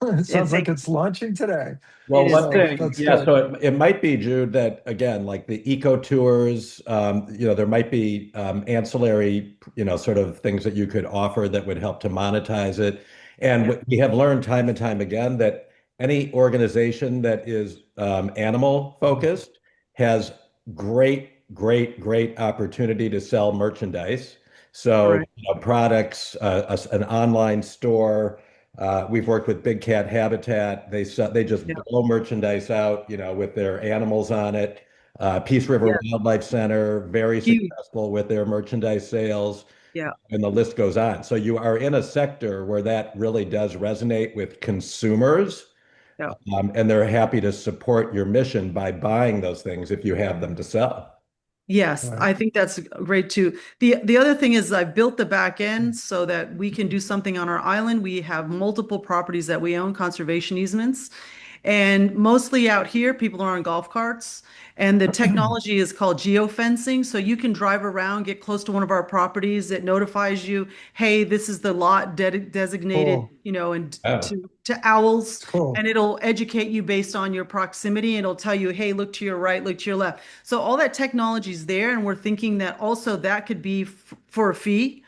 It Yeah. sounds like it's launching today. It Well, is. one So thing, that's yeah, good. so it might be, Jude, that again, like the eco tours, there might be ancillary, sort of things that you could offer that would help to monetize it. And Yeah. we have learned time and time again that any organization that is animal focused has great opportunity to sell merchandise. So, Right. products, an online store. We've worked with Big Cat Habitat. They just Yeah. blow merchandise out, with their animals on it. Peace River Yeah. Wildlife Center, very Huge. successful with their merchandise sales, Yeah. and the list goes on. So you are in a sector where that really does resonate with consumers, Yeah. and they're happy to support your mission by buying those things if you have them to sell. Yes, Right. I think that's great too. The other thing is I built the back end so that we can do something on our island. We have multiple properties that we own, conservation easements. And mostly out here, people are on golf carts. And the technology is called geofencing. So you can drive around, get close to one of our properties. It notifies you, hey, this is the lot designated, Cool. and Oh, to owls. Cool. And it'll educate you based on your proximity. It'll tell you, hey, look to your right, look to your left. So all that technology is there. And we're thinking that also that could be for a fee.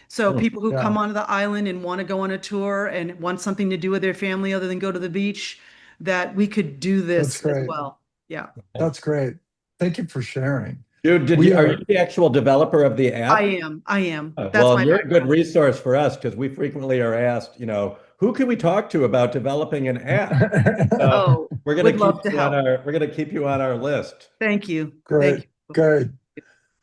So hmm. people who Yeah, come onto the island and want to go on a tour and want something to do with their family other than go to the beach, that we could do that's this as great. well. Yeah, That's great. Thank you for sharing. Dude, We are you are the actual developer of the I app? am. I am. That's Well, my you're a good background. resource for us because we frequently are asked, who can we talk to about developing an app? So Oh, would love to help. we're gonna keep you on our list. Thank you. great, Thank you. good.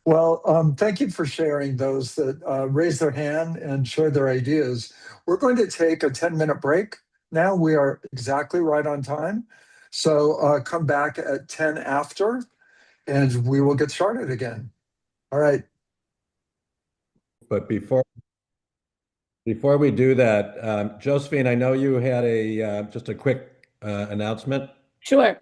Well, thank you for sharing those that raised their hand and shared their ideas. We're going to take a 10-minute break. Now we are exactly right on time. So come back at 10 after and we will get started again. All right. But before we do that, Josephine, I know you had just a quick announcement. Sure.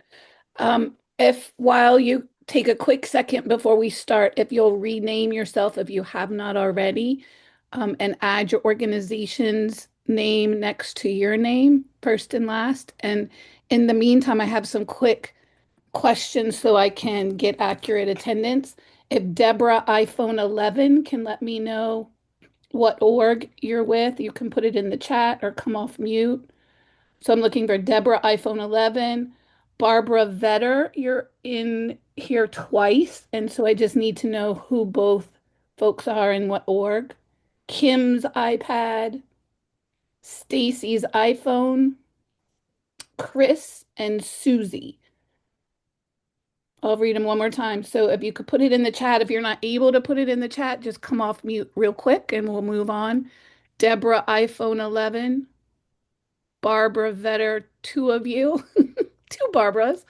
If while you take a quick second before we start, if you'll rename yourself if you have not already, and add your organization's name next to your name, first and last. And in the meantime, I have some quick questions so I can get accurate attendance. If Deborah iPhone 11 can let me know what org you're with, you can put it in the chat or come off mute. So I'm looking for Deborah iPhone 11. Barbara Vetter, you're in here twice. And so I just need to know who both folks are and what org. Kim's iPad, Stacy's iPhone, Chris, and Susie. I'll read them one more time. So if you could put it in the chat, if you're not able to put it in the chat, just come off mute real quick and we'll move on. Deborah, iPhone 11. Barbara Vetter, two of you, two Barbaras.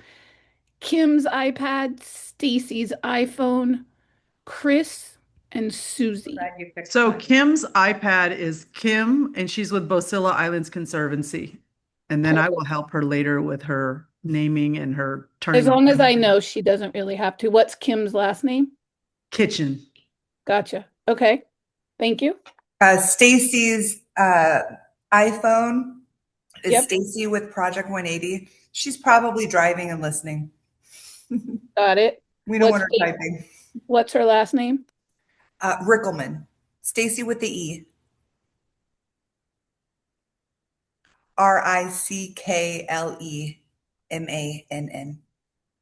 Kim's iPad, Stacy's iPhone, Chris, and Susie. So Kim's iPad is Kim, and she's with Bosilla Islands Conservancy. And then I will help her later with her naming and her turning As long on as I know, she doesn't really have to. What's Kim's last name? kitchen. Gotcha. Okay. Thank you. Stacy's iPhone is Yep. Stacy with Project 180. She's probably driving and listening. Got it. We don't What's want her typing. What's her last name? Rickelman. Stacy with the E. Ricklemann.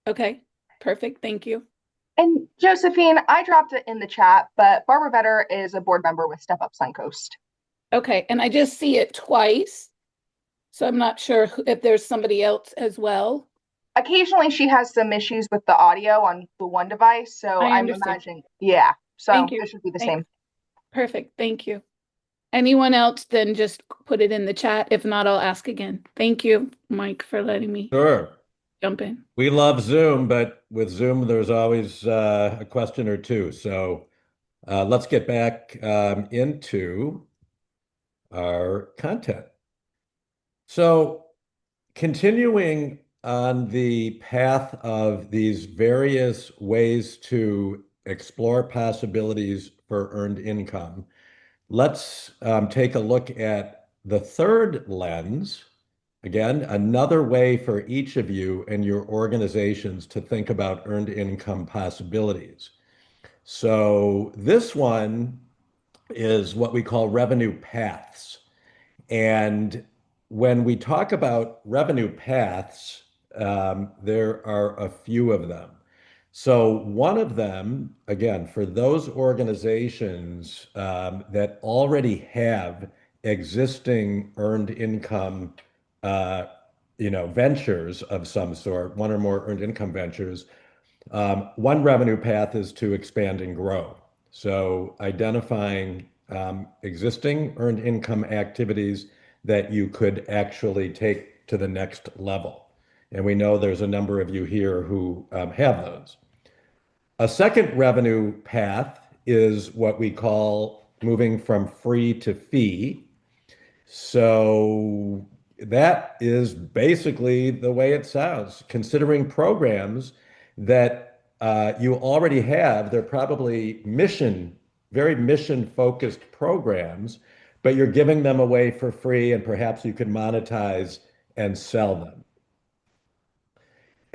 Okay. Perfect. Thank you. And Josephine, I dropped it in the chat, but Barbara Vetter is a board member with Step Up Suncoast. Okay. And I just see it twice. So I'm not sure if there's somebody else as well. Occasionally she has some issues with the audio on the one device. So I I'm understand. imagining, yeah. So Thank you. it should be the Thanks. same. Perfect. Thank you. Anyone else, then just put it in the chat. If not, I'll ask again. Thank you, Mike, for letting me Sure. jump in. We love Zoom, but with Zoom, there's always a question or two. So let's get back into our content. So continuing on the path of these various ways to explore possibilities for earned income, let's take a look at the third lens. Again, another way for each of you and your organizations to think about earned income possibilities. So this one is what we call revenue paths. And when we talk about revenue paths, there are a few of them. So one of them, again, for those organizations that already have existing earned income, ventures of some sort, one or more earned income ventures, one revenue path is to expand and grow. So identifying existing earned income activities that you could actually take to the next level. And we know there's a number of you here who have those. A second revenue path is what we call moving from free to fee. So that is basically the way it sounds. Considering programs that you already have, they're probably very mission focused programs, but you're giving them away for free and perhaps you can monetize and sell them.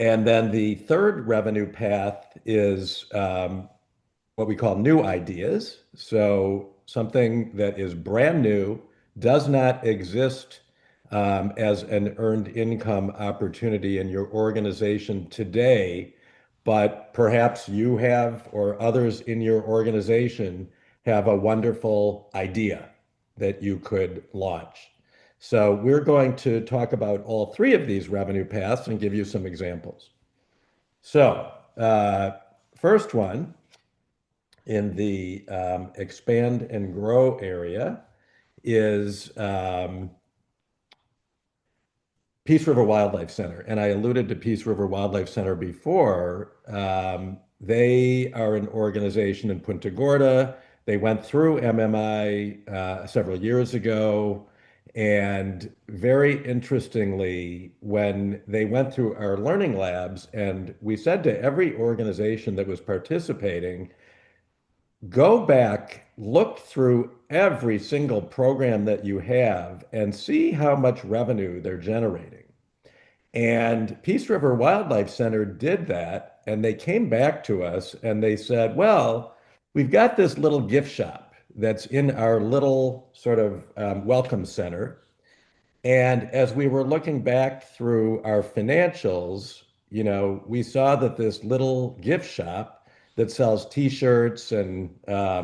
And then the third revenue path is what we call new ideas. So something that is brand new, does not exist as an earned income opportunity in your organization today, but perhaps you have or others in your organization have a wonderful idea that you could launch. So we're going to talk about all three of these revenue paths and give you some examples. So first one in the expand and grow area is Peace River Wildlife Center. And I alluded to Peace River Wildlife Center before. They are an organization in Punta Gorda. They went through MMI several years ago. And very interestingly, when they went through our learning labs, and we said to every organization that was participating, go back, look through every single program that you have and see how much revenue they're generating. And Peace River Wildlife Center did that, and they came back to us and they said, well, we've got this little gift shop that's in our little sort of welcome center. And as we were looking back through our financials, we saw that this little gift shop that sells T-shirts and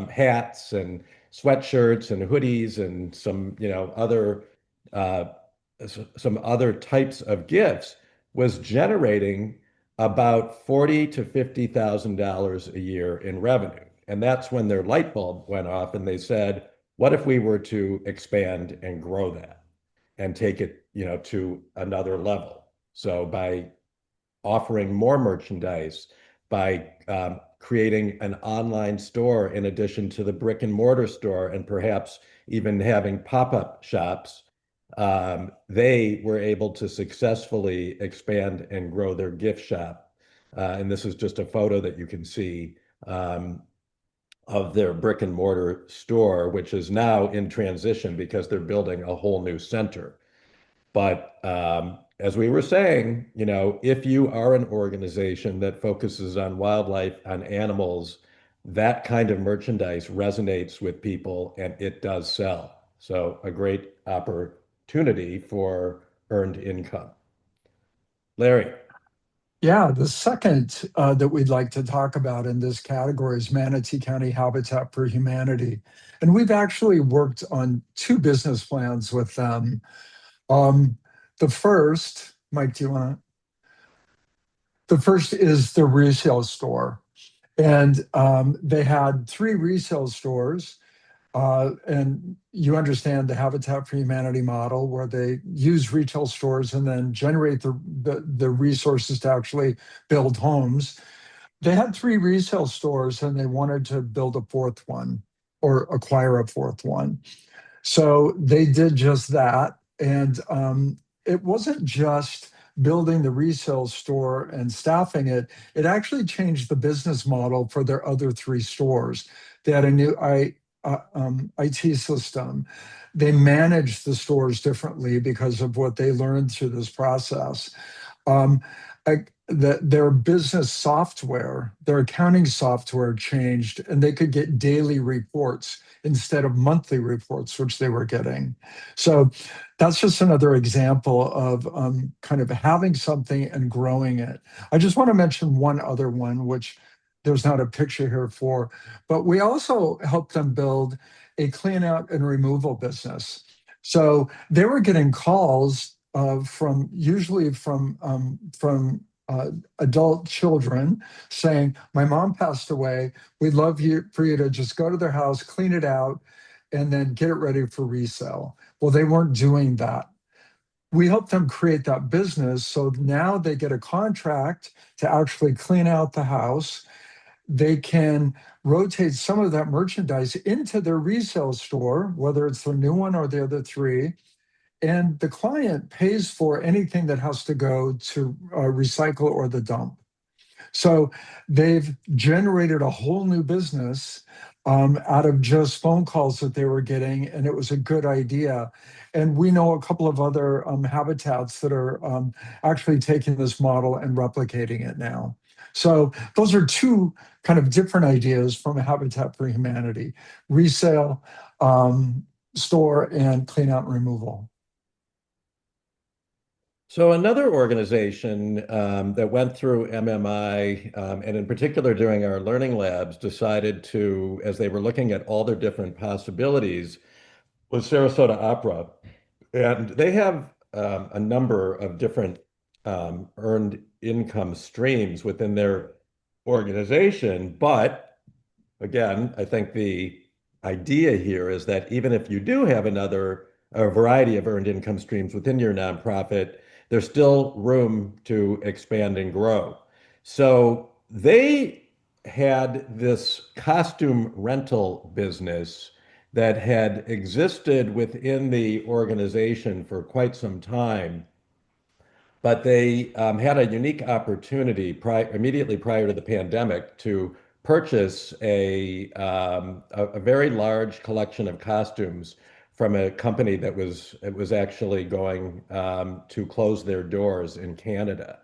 hats and sweatshirts and hoodies and some, other some other types of gifts was generating about 40 to $50,000 a year in revenue. And that's when their light bulb went off and they said, what if we were to expand and grow that and take it, to another level? So by offering more merchandise, by creating an online store in addition to the brick and mortar store, and perhaps even having pop-up shops, they were able to successfully expand and grow their gift shop. And this is just a photo that you can see of their brick and mortar store, which is now in transition because they're building a whole new center. But as we were saying, if you are an organization that focuses on wildlife, on animals, that kind of merchandise resonates with people and it does sell. So a great opportunity for earned income. Larry. Yeah, the second that we'd like to talk about in this category is Manatee County Habitat for Humanity. And we've actually worked on two business plans with them. The first, Mike, do you want to? The first is the resale store. And they had three resale stores. And you understand the Habitat for Humanity model where they use retail stores and then generate the resources to actually build homes. They had three resale stores and they wanted to build a fourth one or acquire a fourth one. So they did just that. And it wasn't just building the resale store and staffing it, it actually changed the business model for their other three stores. They had a new IT system. They managed the stores differently because of what they learned through this process. Um, their business software, their accounting software changed, and they could get daily reports instead of monthly reports, which they were getting. So that's just another example of kind of having something and growing it. I just want to mention one other one, which there's not a picture here for, but we also helped them build a clean out and removal business. So they were getting calls usually from adult children saying, "My mom passed away. We'd love for you to just go to their house, clean it out, and then get it ready for resale." Well, they weren't doing that. We helped them create that business. So now they get a contract to actually clean out the house. They can rotate some of that merchandise into their resale store, whether it's the new one or the other three. And the client pays for anything that has to go to recycle or the dump. So they've generated a whole new business out of just phone calls that they were getting, and it was a good idea. And we know a couple of other habitats that are actually taking this model and replicating it now. So those are two kind of different ideas from Habitat for Humanity: resale, store, and clean out and removal. So another organization that went through MMI, and in particular during our learning labs, decided to, as they were looking at all their different possibilities, was Sarasota Opera. And they have a number of different earned income streams within their organization. But again, I think the idea here is that even if you do have a variety of earned income streams within your nonprofit, there's still room to expand and grow. So they had this costume rental business that had existed within the organization for quite some time, but they had a unique opportunity immediately prior to the pandemic to purchase a very large collection of costumes from a company that was actually going to close their doors in Canada.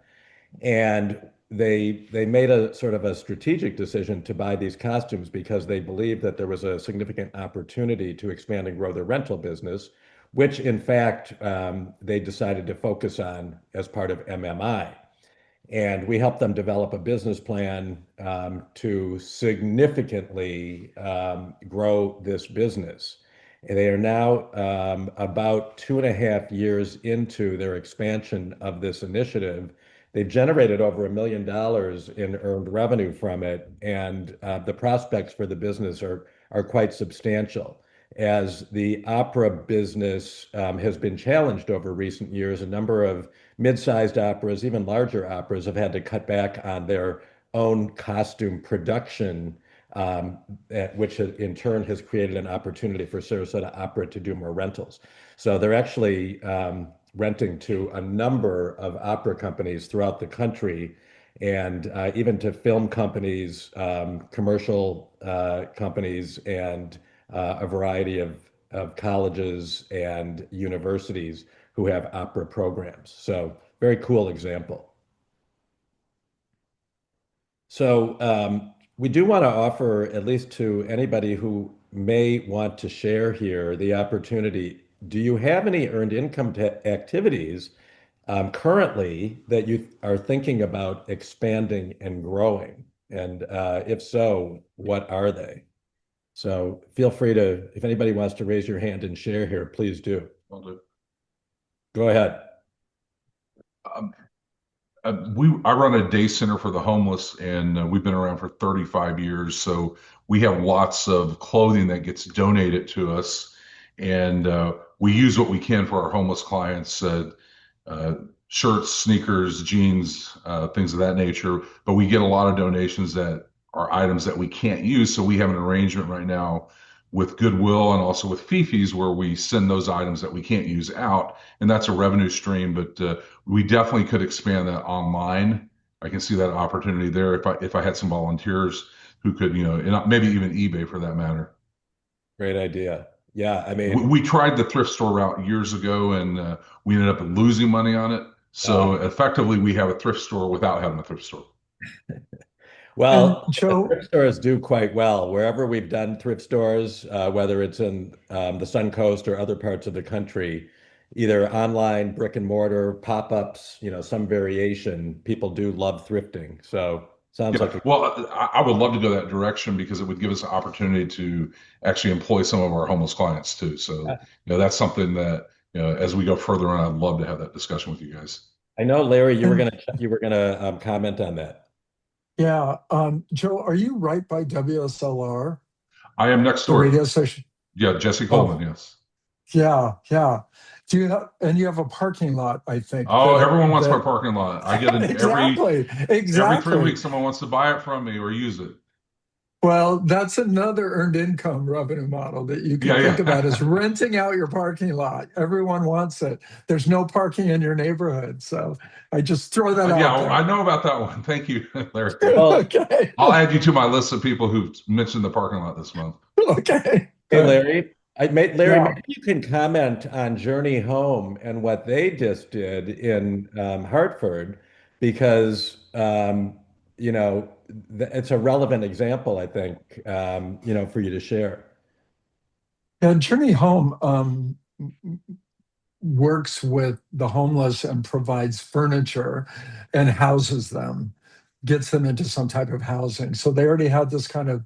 And they made a sort of a strategic decision to buy these costumes because they believed that there was a significant opportunity to expand and grow their rental business, which in fact they decided to focus on as part of MMI. And we helped them develop a business plan to significantly grow this business. They are now about 2.5 years into their expansion of this initiative. They've generated over $1 million in earned revenue from it, and the prospects for the business are quite substantial. As the opera business has been challenged over recent years, a number of mid-sized operas, even larger operas, have had to cut back on their own costume production, which in turn has created an opportunity for Sarasota Opera to do more rentals. So they're actually renting to a number of opera companies throughout the country, and even to film companies, commercial companies, and a variety of colleges and universities who have opera programs. So very cool example. So we do want to offer, at least to anybody who may want to share here, the opportunity. Do you have any earned income activities currently that you are thinking about expanding and growing? And if so, what are they? So feel free to, if anybody wants to raise your hand and share here, please do. Will do. Go ahead. Um, I run a day center for the homeless, and we've been around for 35 years. So we have lots of clothing that gets donated to us, and we use what we can for our homeless clients. Uh, Shirts, sneakers, jeans, things of that nature. But we get a lot of donations that are items that we can't use. So we have an arrangement right now with Goodwill and also with Fifi's where we send those items that we can't use out, and that's a revenue stream. But we definitely could expand that online. I can see that opportunity there if I had some volunteers who could, and maybe even eBay for that matter. Great idea. Yeah, I We, mean, we tried the thrift store route years ago, and we ended up losing money on it. So effectively, we have a thrift store without having a thrift store. And well, the Joe, thrift stores do quite well. Wherever we've done thrift stores, whether it's in the Sun Coast or other parts of the country, either online, brick and mortar, pop-ups, some variation, people do love thrifting. So sounds like Yeah, well, I would love to go that direction because it would give us an opportunity to actually employ some of our homeless clients too. So, that's something that, as we go further on, I'd love to have that discussion with you guys. I know, Larry, you were and gonna comment on that. yeah, Joe, are you right by WSLR, I am next the radio door. station? Yeah, Jesse Coleman, Oh, yes. yeah, yeah. And you have a parking lot, I think, Oh, that everyone wants my that parking lot. I get it exactly, every 3 weeks, exactly. someone wants to buy it from me or use it. Well, that's another earned income revenue model that you Yeah, could think about is yeah. renting out your parking lot. Everyone wants it. There's no parking in your neighborhood. So I just throw that Yeah, out I there. know about that one. Thank you, Larry. Well, Okay. I'll add you to my list of people who've mentioned the parking lot this month. Okay. hey, Good. Larry, Yeah. maybe you can comment on Journey Home and what they just did in Hartford, because it's a relevant example, I think, for you to share. Yeah. Journey Home works with the homeless and provides furniture and houses them, gets them into some type of housing. So they already had this kind of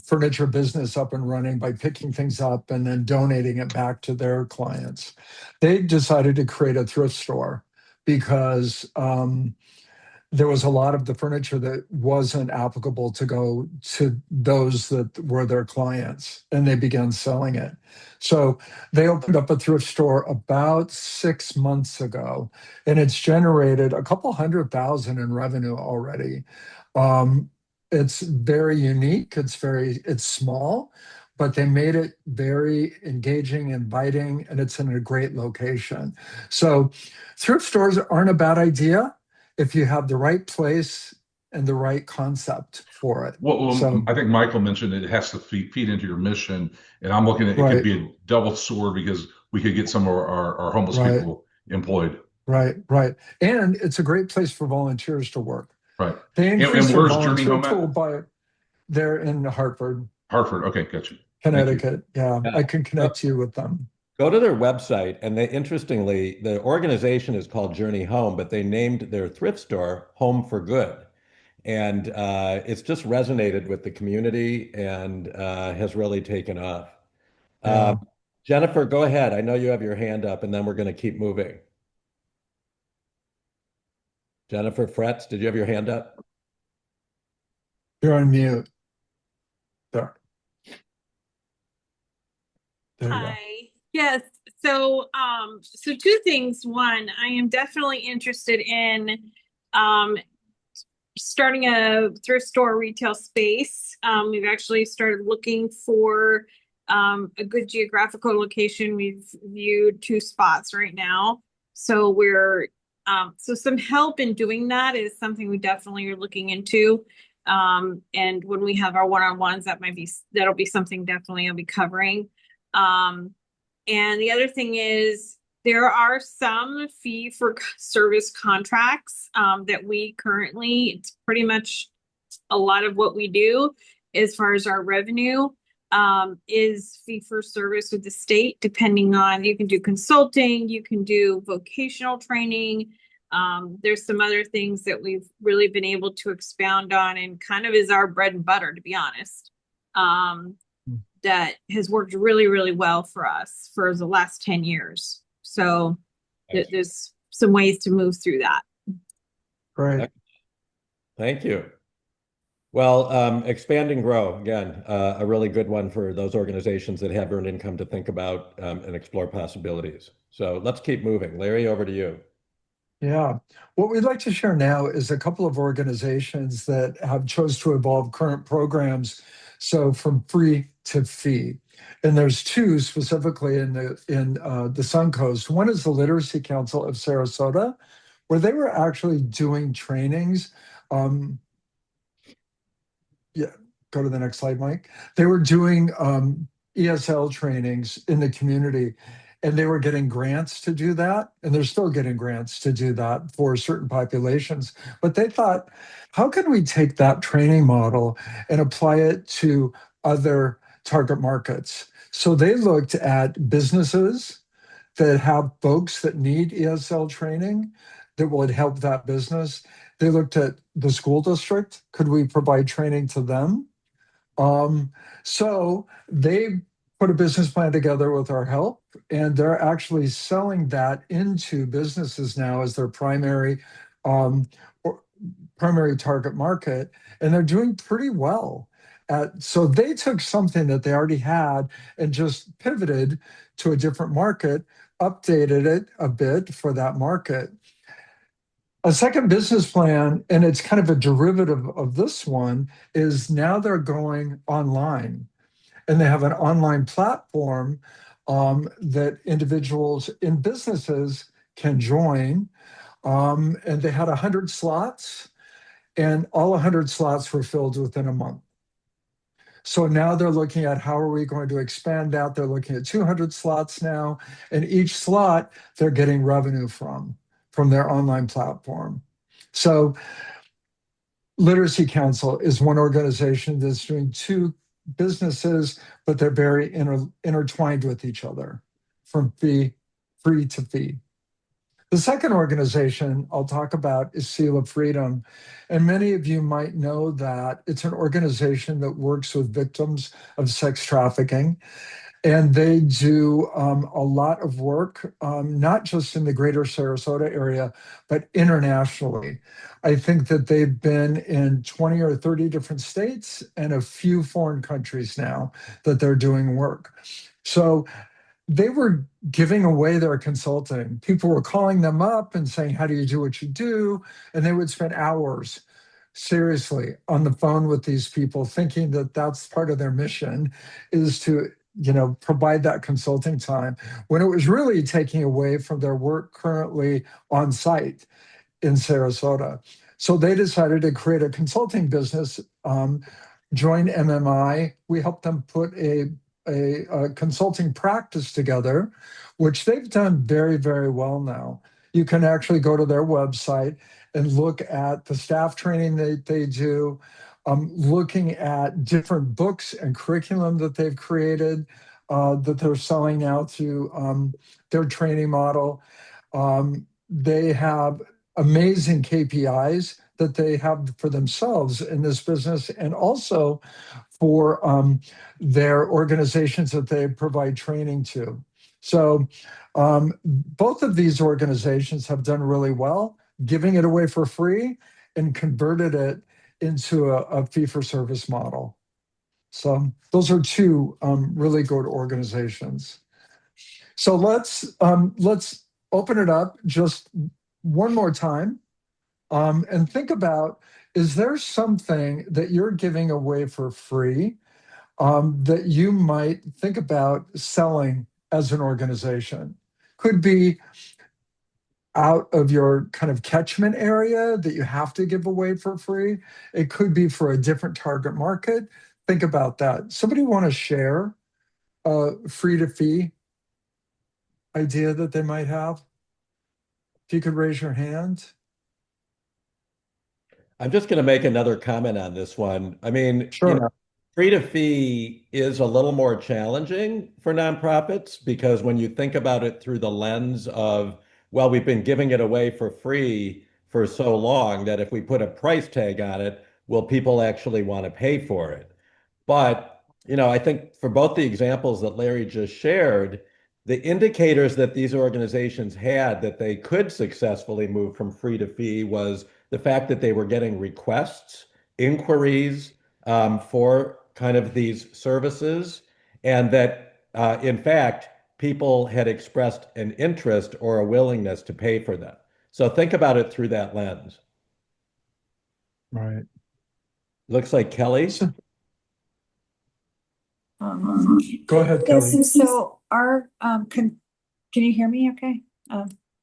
furniture business up and running by picking things up and then donating it back to their clients. They decided to create a thrift store because there was a lot of the furniture that wasn't applicable to go to those that were their clients, and they began selling it. So they opened up a thrift store about 6 months ago, and it's generated a couple 100,000 in revenue already. Um, it's very unique. It's small, but they made it very engaging, inviting, and it's in a great location. So thrift stores aren't a bad idea if you have the right place and the right concept for it. Well, So, I think Michael mentioned it has to feed into your mission, and I'm looking at it could right, be a double sword because we could get some of our homeless right, people employed. right. And it's a great place for volunteers to work. Right. They And increased their where's Journey volunteer Home at? pool by they're in Hartford, Hartford. Okay, got you. Thank you. Connecticut. Yeah, Yeah. I can connect you with them. Go to their website, and interestingly, the organization is called Journey Home, but they named their thrift store Home for Good. And it's just resonated with the community and has really taken off. Uh, Yeah. Jennifer, go ahead. I know you have your hand up, and then we're going to keep moving. Jennifer Fretz, did you have your hand up? You're on mute. There. There you go. Hi. Yes. So two things. One, I am definitely interested in um starting a thrift store retail space. We've actually started looking for a good geographical location. We've viewed two spots right now. So we're so some help in doing that is something we definitely are looking into. And when we have our one-on-ones, that'll be something definitely I'll be covering. And the other thing is there are some fee for service contracts that we currently, it's pretty much a lot of what we do as far as our revenue is fee for service with the state, depending on, you can do consulting, you can do vocational training. There's some other things that we've really been able to expound on and kind of is our bread and butter, to be honest. That has worked really, really well for us for the last 10 years. So there's some ways to move through that. Great. Thank you. Well, expand and grow, again, a really good one for those organizations that have earned income to think about and explore possibilities. So let's keep moving. Larry, over to you. Yeah. What we'd like to share now is a couple of organizations that have chose to evolve current programs, so from free to fee. And there's two specifically in the Suncoast. One is the Literacy Council of Sarasota, where they were actually doing trainings. Yeah, go to the next slide, Mike. They were doing ESL trainings in the community, and they were getting grants to do that. And they're still getting grants to do that for certain populations. But they thought, how can we take that training model and apply it to other target markets? So they looked at businesses that have folks that need ESL training that would help that business. They looked at the school district. Could we provide training to them? So they put a business plan together with our help, and they're actually selling that into businesses now as their primary target market, and they're doing pretty well. So they took something that they already had and just pivoted to a different market, updated it a bit for that market. A second business plan, and it's kind of a derivative of this one, is now they're going online, and they have an online platform that individuals in businesses can join. And they had 100 slots, and all 100 slots were filled within a month. So now they're looking at how are we going to expand out. They're looking at 200 slots now, and each slot they're getting revenue from their online platform. So Literacy Council is one organization that's doing two businesses, but they're very intertwined with each other from free to fee. The second organization I'll talk about is Seal of Freedom. And many of you might know that it's an organization that works with victims of sex trafficking. And they do a lot of work, not just in the greater Sarasota area, but internationally. I think that they've been in 20 or 30 different states and a few foreign countries now that they're doing work. So they were giving away their consulting. People were calling them up and saying, how do you do what you do? And they would spend hours seriously on the phone with these people, thinking that that's part of their mission, is to provide that consulting time, when it was really taking away from their work currently on site in Sarasota. So they decided to create a consulting business, join MMI. We helped them put a consulting practice together, which they've done very, very well now. You can actually go to their website and look at the staff training that they do, looking at different books and curriculum that they've created that they're selling now through their training model. They have amazing KPIs that they have for themselves in this business, and also for their organizations that they provide training to. So both of these organizations have done really well, giving it away for free and converted it into a fee-for-service model. So those are two really good organizations. So let's open it up just one more time and think about, is there something that you're giving away for free that you might think about selling as an organization? Could be out of your kind of catchment area that you have to give away for free. It could be for a different target market. Think about that. Somebody want to share a free to fee idea that they might have? If you could raise your hand. I'm just going to make another comment on this one. I mean, Sure. free to fee is a little more challenging for nonprofits because when you think about it through the lens of, well, we've been giving it away for free for so long that if we put a price tag on it, will people actually want to pay for it? But, I think for both the examples that Larry just shared, the indicators that these organizations had that they could successfully move from free to fee was the fact that they were getting requests, inquiries for kind of these services, and that in fact, people had expressed an interest or a willingness to pay for them. So think about it through that lens. Right. Looks like Kelly. So, go ahead, Yes, Kelly. so our can you hear me okay?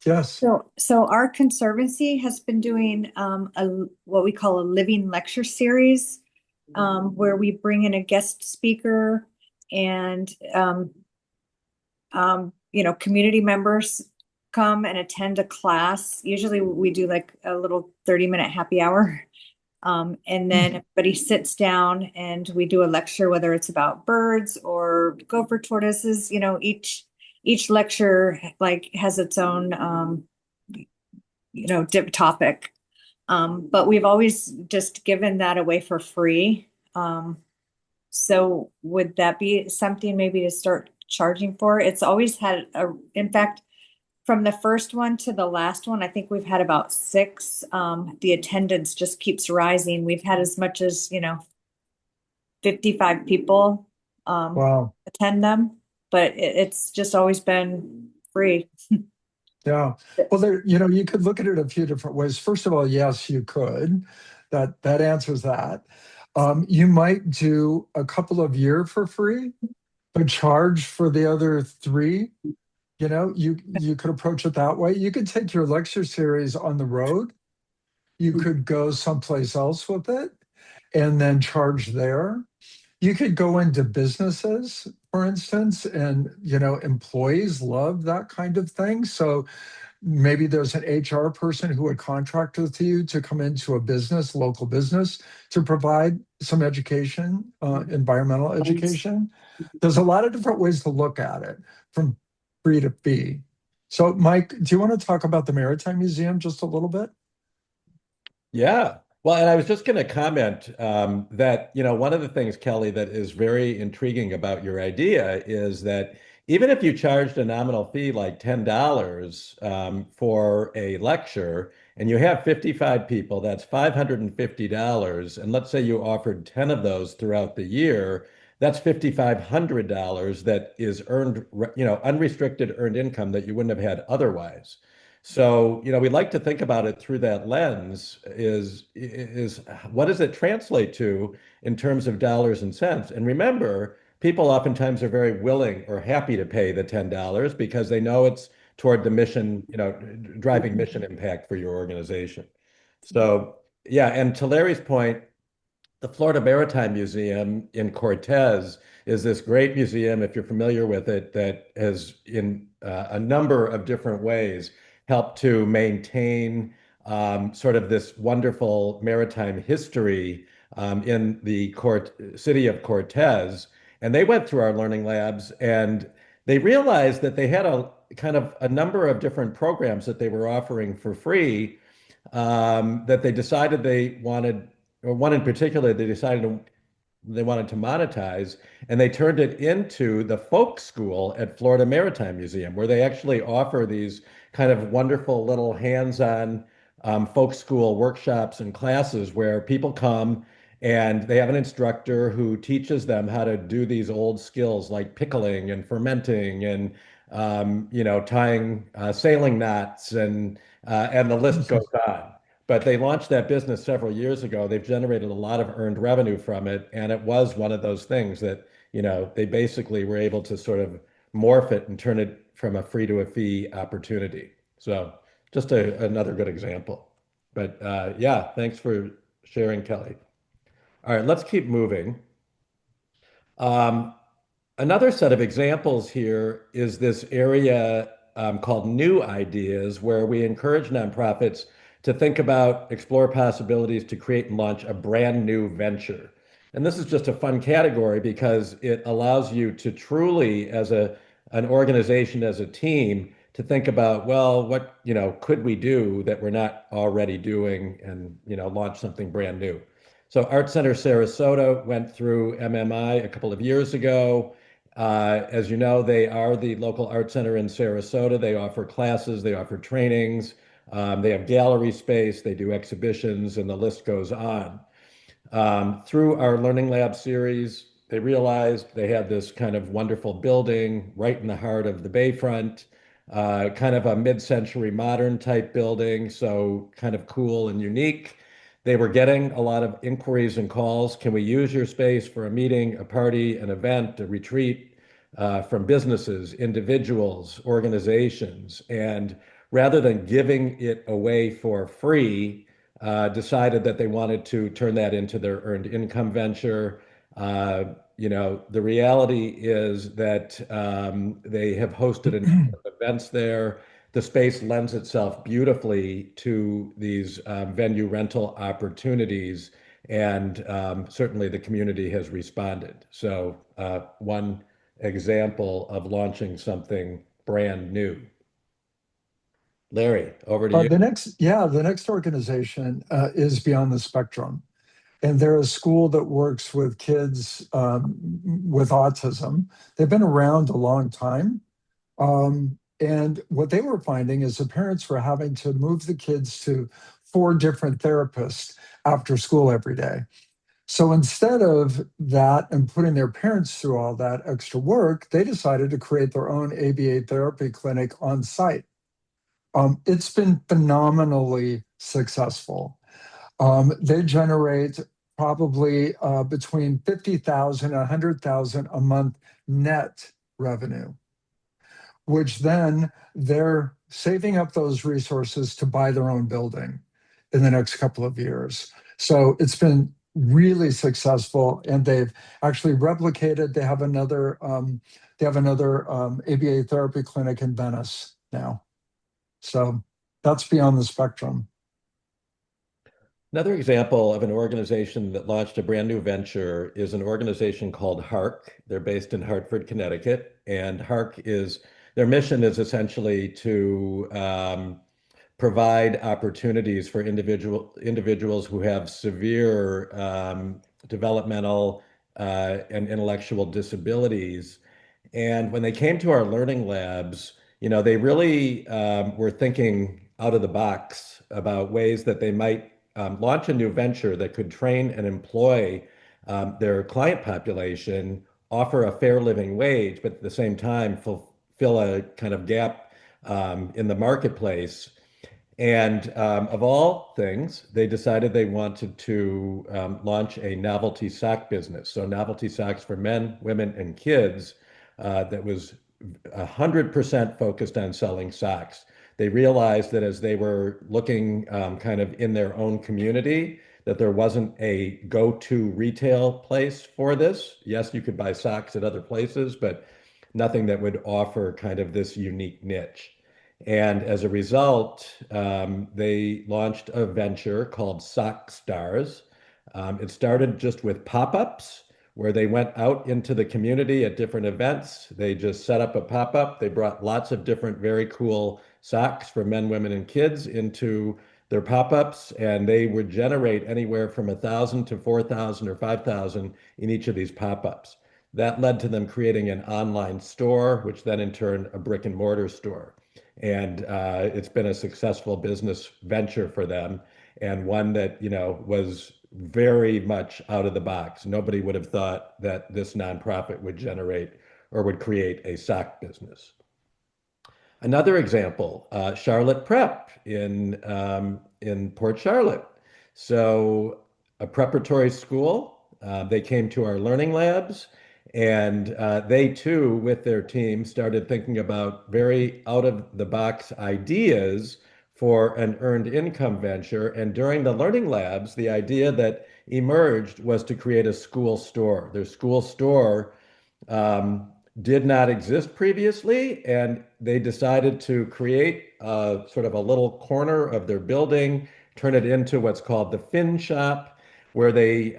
Yes. So our conservancy has been doing what we call a living lecture series, where we bring in a guest speaker and community members come and attend a class. Usually we do like a little 30-minute happy hour. And then everybody sits down and we do a lecture, whether it's about birds or gopher tortoises. Each lecture like has its own dip topic. But we've always just given that away for free. So would that be something maybe to start charging for? It's always had in fact, from the first one to the last one, I think we've had about 6. The attendance just keeps rising. We've had as much as, 55 people Wow. attend them, but it's just always been free. Yeah. Well, you could look at it a few different ways. First of all, yes, you could. That answers that. You might do a couple of year for free, but charge for the other 3. You could approach it that way. You could take your lecture series on the road. You could go someplace else with it and then charge there. You could go into businesses, for instance, and employees love that kind of thing. So maybe there's an HR person who would contract with you to come into a business, local business, to provide some education, environmental education. There's a lot of different ways to look at it, from free to fee. So, Mike, do you want to talk about the Maritime Museum just a little bit? Yeah. Well, and I was just going to comment that, one of the things, Kelly, that is very intriguing about your idea is that even if you charged a nominal fee like $10 for a lecture and you have 55 people, that's $550. And let's say you offered 10 of those throughout the year, that's $5,500 that is earned, unrestricted earned income that you wouldn't have had otherwise. So, we like to think about it through that lens is what does it translate to in terms of dollars and cents? And remember, people oftentimes are very willing or happy to pay the $10 because they know it's toward the mission, driving mission impact for your organization. So, yeah, and to Larry's point, the Florida Maritime Museum in Cortez is this great museum, if you're familiar with it, that has in a number of different ways helped to maintain sort of this wonderful maritime history in the city of Cortez. And they went through our learning labs and they realized that they had a kind of a number of different programs that they were offering for free that they decided they wanted, or one in particular, they wanted to monetize, and they turned it into the folk school at Florida Maritime Museum, where they actually offer these kind of wonderful little hands-on folk school workshops and classes where people come and they have an instructor who teaches them how to do these old skills like pickling and fermenting and tying sailing knots and the list goes on. But they launched that business several years ago. They've generated a lot of earned revenue from it, and it was one of those things that, they basically were able to sort of morph it and turn it from a free to a fee opportunity. So just another good example. But yeah, thanks for sharing, Kelly. All right, let's keep moving. Um, Another set of examples here is this area called New Ideas, where we encourage nonprofits to think about, explore possibilities to create and launch a brand new venture. And this is just a fun category because it allows you to truly, as an organization, as a team, to think about, well, what, could we do that we're not already doing and, launch something brand new. So Art Center Sarasota went through MMI a couple of years ago. As you know, they are the local art center in Sarasota. They offer classes, they offer trainings, they have gallery space, they do exhibitions, and the list goes on. Through our Learning Lab series, they realized they had this kind of wonderful building right in the heart of the Bayfront, kind of a mid-century modern type building, so kind of cool and unique. They were getting a lot of inquiries and calls. Can we use your space for a meeting, a party, an event, a retreat, from businesses, individuals, organizations? And rather than giving it away for free, decided that they wanted to turn that into their earned income venture. The reality is that they have hosted a number of events there. The space lends itself beautifully to these venue rental opportunities, and certainly the community has responded. So, one example of launching something brand new. Larry, over to you. The next organization is Beyond the Spectrum. And they're a school that works with kids with autism. They've been around a long time. And what they were finding is the parents were having to move the kids to 4 different therapists after school every day. So instead of that and putting their parents through all that extra work, they decided to create their own ABA therapy clinic on site. It's been phenomenally successful. They generate probably between 50,000 and 100,000 a month net revenue, which then they're saving up those resources to buy their own building in the next couple of years. So it's been really successful, and they've actually replicated. They have another ABA therapy clinic in Venice now. So that's Beyond the Spectrum. Another example of an organization that launched a brand new venture is an organization called HARC. They're based in Hartford, Connecticut, and their mission is essentially to provide opportunities for individuals who have severe developmental and intellectual disabilities. And when they came to our learning labs, they really were thinking out of the box about ways that they might launch a new venture that could train and employ their client population, offer a fair living wage, but at the same time fill a kind of gap in the marketplace. And of all things, they decided they wanted to launch a novelty sock business. So novelty socks for men, women, and kids that was 100% focused on selling socks. They realized that as they were looking kind of in their own community, that there wasn't a go-to retail place for this. Yes, you could buy socks at other places, but nothing that would offer kind of this unique niche. And as a result, they launched a venture called Sock Stars. It started just with pop-ups where they went out into the community at different events. They just set up a pop-up. They brought lots of different very cool socks for men, women, and kids into They're pop-ups, and they would generate anywhere from 1,000 to 4,000 or 5,000 in each of these pop-ups. That led to them creating an online store, which then in turn a brick and mortar store. And it's been a successful business venture for them, and one that, was very much out of the box. Nobody would have thought that this nonprofit would generate or would create a sock business. Another example, Charlotte Prep in Port Charlotte. So a preparatory school, they came to our learning labs, and they too, with their team, started thinking about very out of the box ideas for an earned income venture. And during the learning labs, the idea that emerged was to create a school store. Their school store um, did not exist previously, and they decided to create sort of a little corner of their building, turn it into what's called the Fin Shop, where they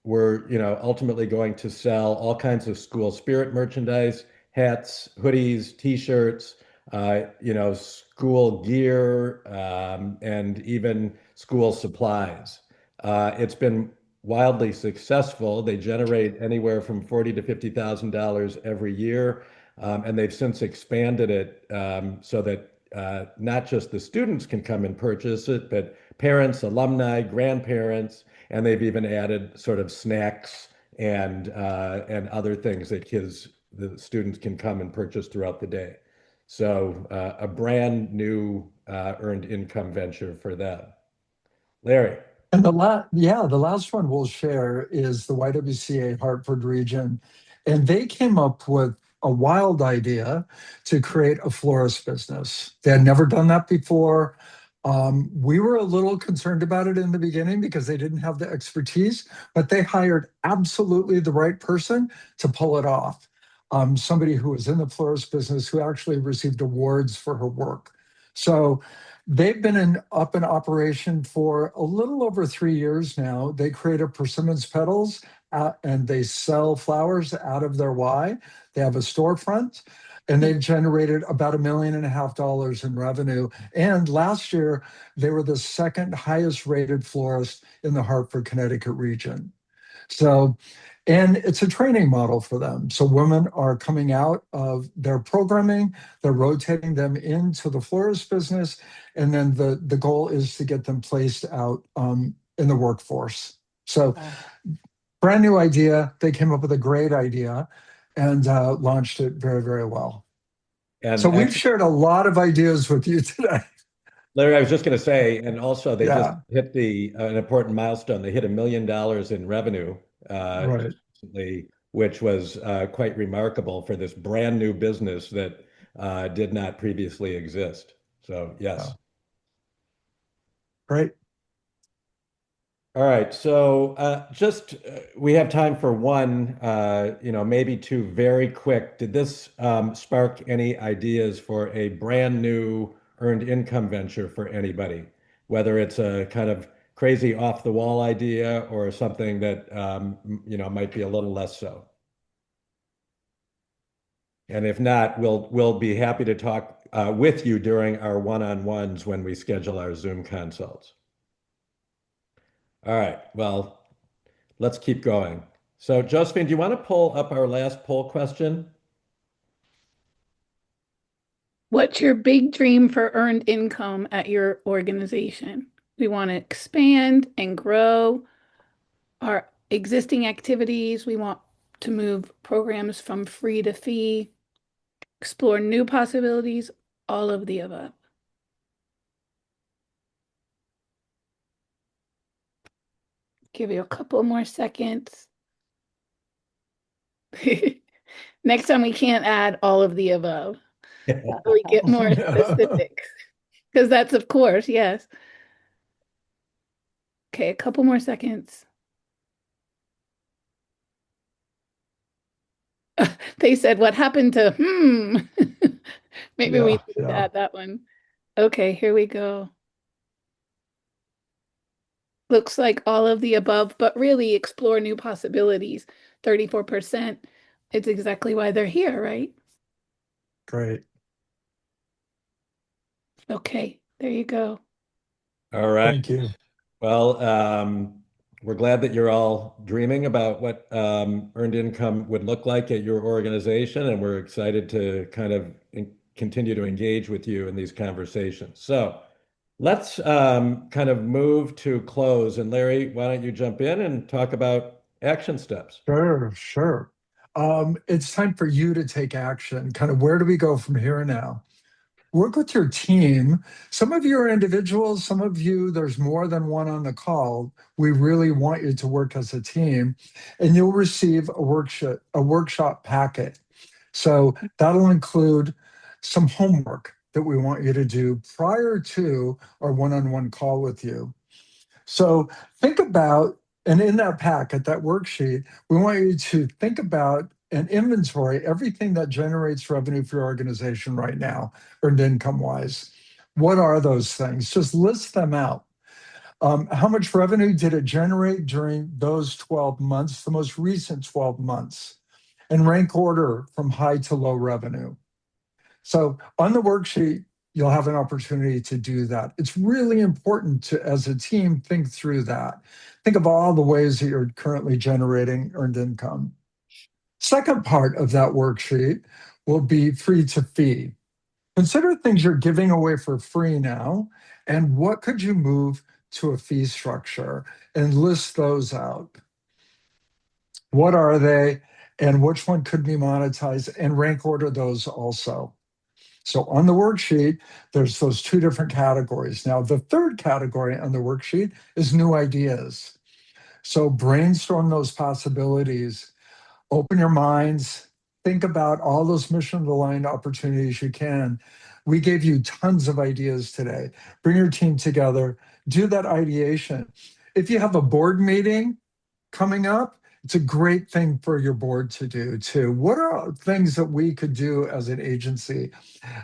were, ultimately going to sell all kinds of school spirit merchandise, hats, hoodies, T-shirts, school gear, and even school supplies. It's been wildly successful. They generate anywhere from $40,000 to $50,000 every year, and they've since expanded it so that not just the students can come and purchase it, but parents, alumni, grandparents, and they've even added sort of snacks and other things that the students can come and purchase throughout the day. So a brand new earned income venture for them. Larry. And the last one we'll share is the YWCA Hartford region. And they came up with a wild idea to create a florist business. They had never done that before. We were a little concerned about it in the beginning because they didn't have the expertise, but they hired absolutely the right person to pull it off. Somebody who was in the florist business who actually received awards for her work. So they've been up in operation for a little over 3 years now. They created persimmons petals and they sell flowers out of their Y. They have a storefront and they've generated about $1.5 million in revenue. And last year, they were the second highest rated florist in the Hartford, Connecticut region. So, and it's a training model for them. So women are coming out of their programming, they're rotating them into the florist business, and then the goal is to get them placed out in the workforce. So brand new idea. They came up with a great idea and launched it very, very well. And so we've shared a lot of ideas with you today. Larry, I was just going to say, and also they just Yeah. hit an important milestone. They hit $1 million in revenue Right. recently, which was quite remarkable for this brand new business that did not previously exist. So, yes. Yeah. Great. All right. So, we have time for one, maybe two very quick. Did this spark any ideas for a brand new earned income venture for anybody? Whether it's a kind of crazy off the wall idea or something that, might be a little less so. And if not, we'll be happy to talk with you during our one-on-ones when we schedule our Zoom consults. All right. Well, let's keep going. So, Josephine, do you want to pull up our last poll question? What's your big dream for earned income at your organization? We want to expand and grow our existing activities. We want to move programs from free to fee, explore new possibilities, all of the above. Give you a couple more seconds. Next time we can't add all of the above. We get more specific. Because that's of course, yes. Okay, a couple more seconds. They said, what happened to Maybe we need to add that one. Okay, here we go. Looks like all of the above, but really explore new possibilities. 34%. It's exactly why they're here, right? Great. Okay, there you go. All right. Thank you. Well, we're glad that you're all dreaming about what earned income would look like at your organization, and we're excited to kind of continue to engage with you in these conversations. So let's kind of move to close. And Larry, why don't you jump in and talk about action steps? Sure, sure. It's time for you to take action. Kind of where do we go from here now? Work with your team. Some of you are individuals, some of you, there's more than one on the call. We really want you to work as a team, and you'll receive a workshop packet. So that'll include some homework that we want you to do prior to our one-on-one call with you. So think about, and in that packet, that worksheet, we want you to think about and inventory everything that generates revenue for your organization right now, earned income wise. What are those things? Just list them out. How much revenue did it generate during those 12 months, the most recent 12 months? And rank order from high to low revenue. So on the worksheet, you'll have an opportunity to do that. It's really important to, as a team, think through that. Think of all the ways that you're currently generating earned income. Second part of that worksheet will be free to fee. Consider things you're giving away for free now, and what could you move to a fee structure, and list those out. What are they, and which one could be monetized, and rank order those also. So on the worksheet, there's those two different categories. Now, the third category on the worksheet is new ideas. So brainstorm those possibilities, open your minds, think about all those mission-aligned opportunities you can. We gave you tons of ideas today. Bring your team together, do that ideation. If you have a board meeting coming up, it's a great thing for your board to do too. What are things that we could do as an agency?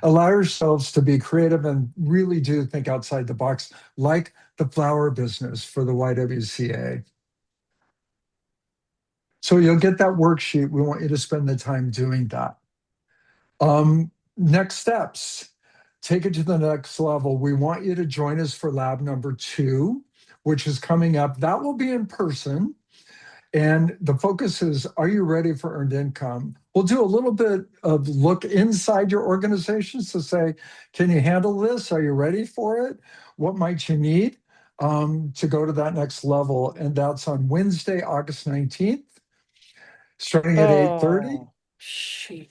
Allow yourselves to be creative and really do think outside the box, like the flower business for the YWCA. So you'll get that worksheet. We want you to spend the time doing that. Next steps, take it to the next level. We want you to join us for lab number 2, which is coming up. That will be in person. And the focus is, are you ready for earned income? We'll do a little bit of look inside your organizations to say, can you handle this? Are you ready for it? What might you need to go to that next level? And that's on Wednesday, August 19th, starting at 8:30. Shoot.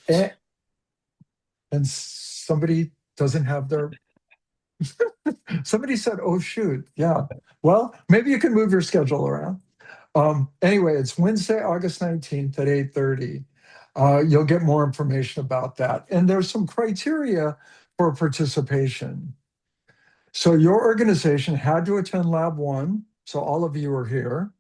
And somebody doesn't have their, somebody said, oh, shoot. Yeah. Well, maybe you can move your schedule around. Anyway, it's Wednesday, August 19th at 8:30. You'll get more information about that. And there's some criteria for participation. So your organization had to attend Lab 1, so all of you are here.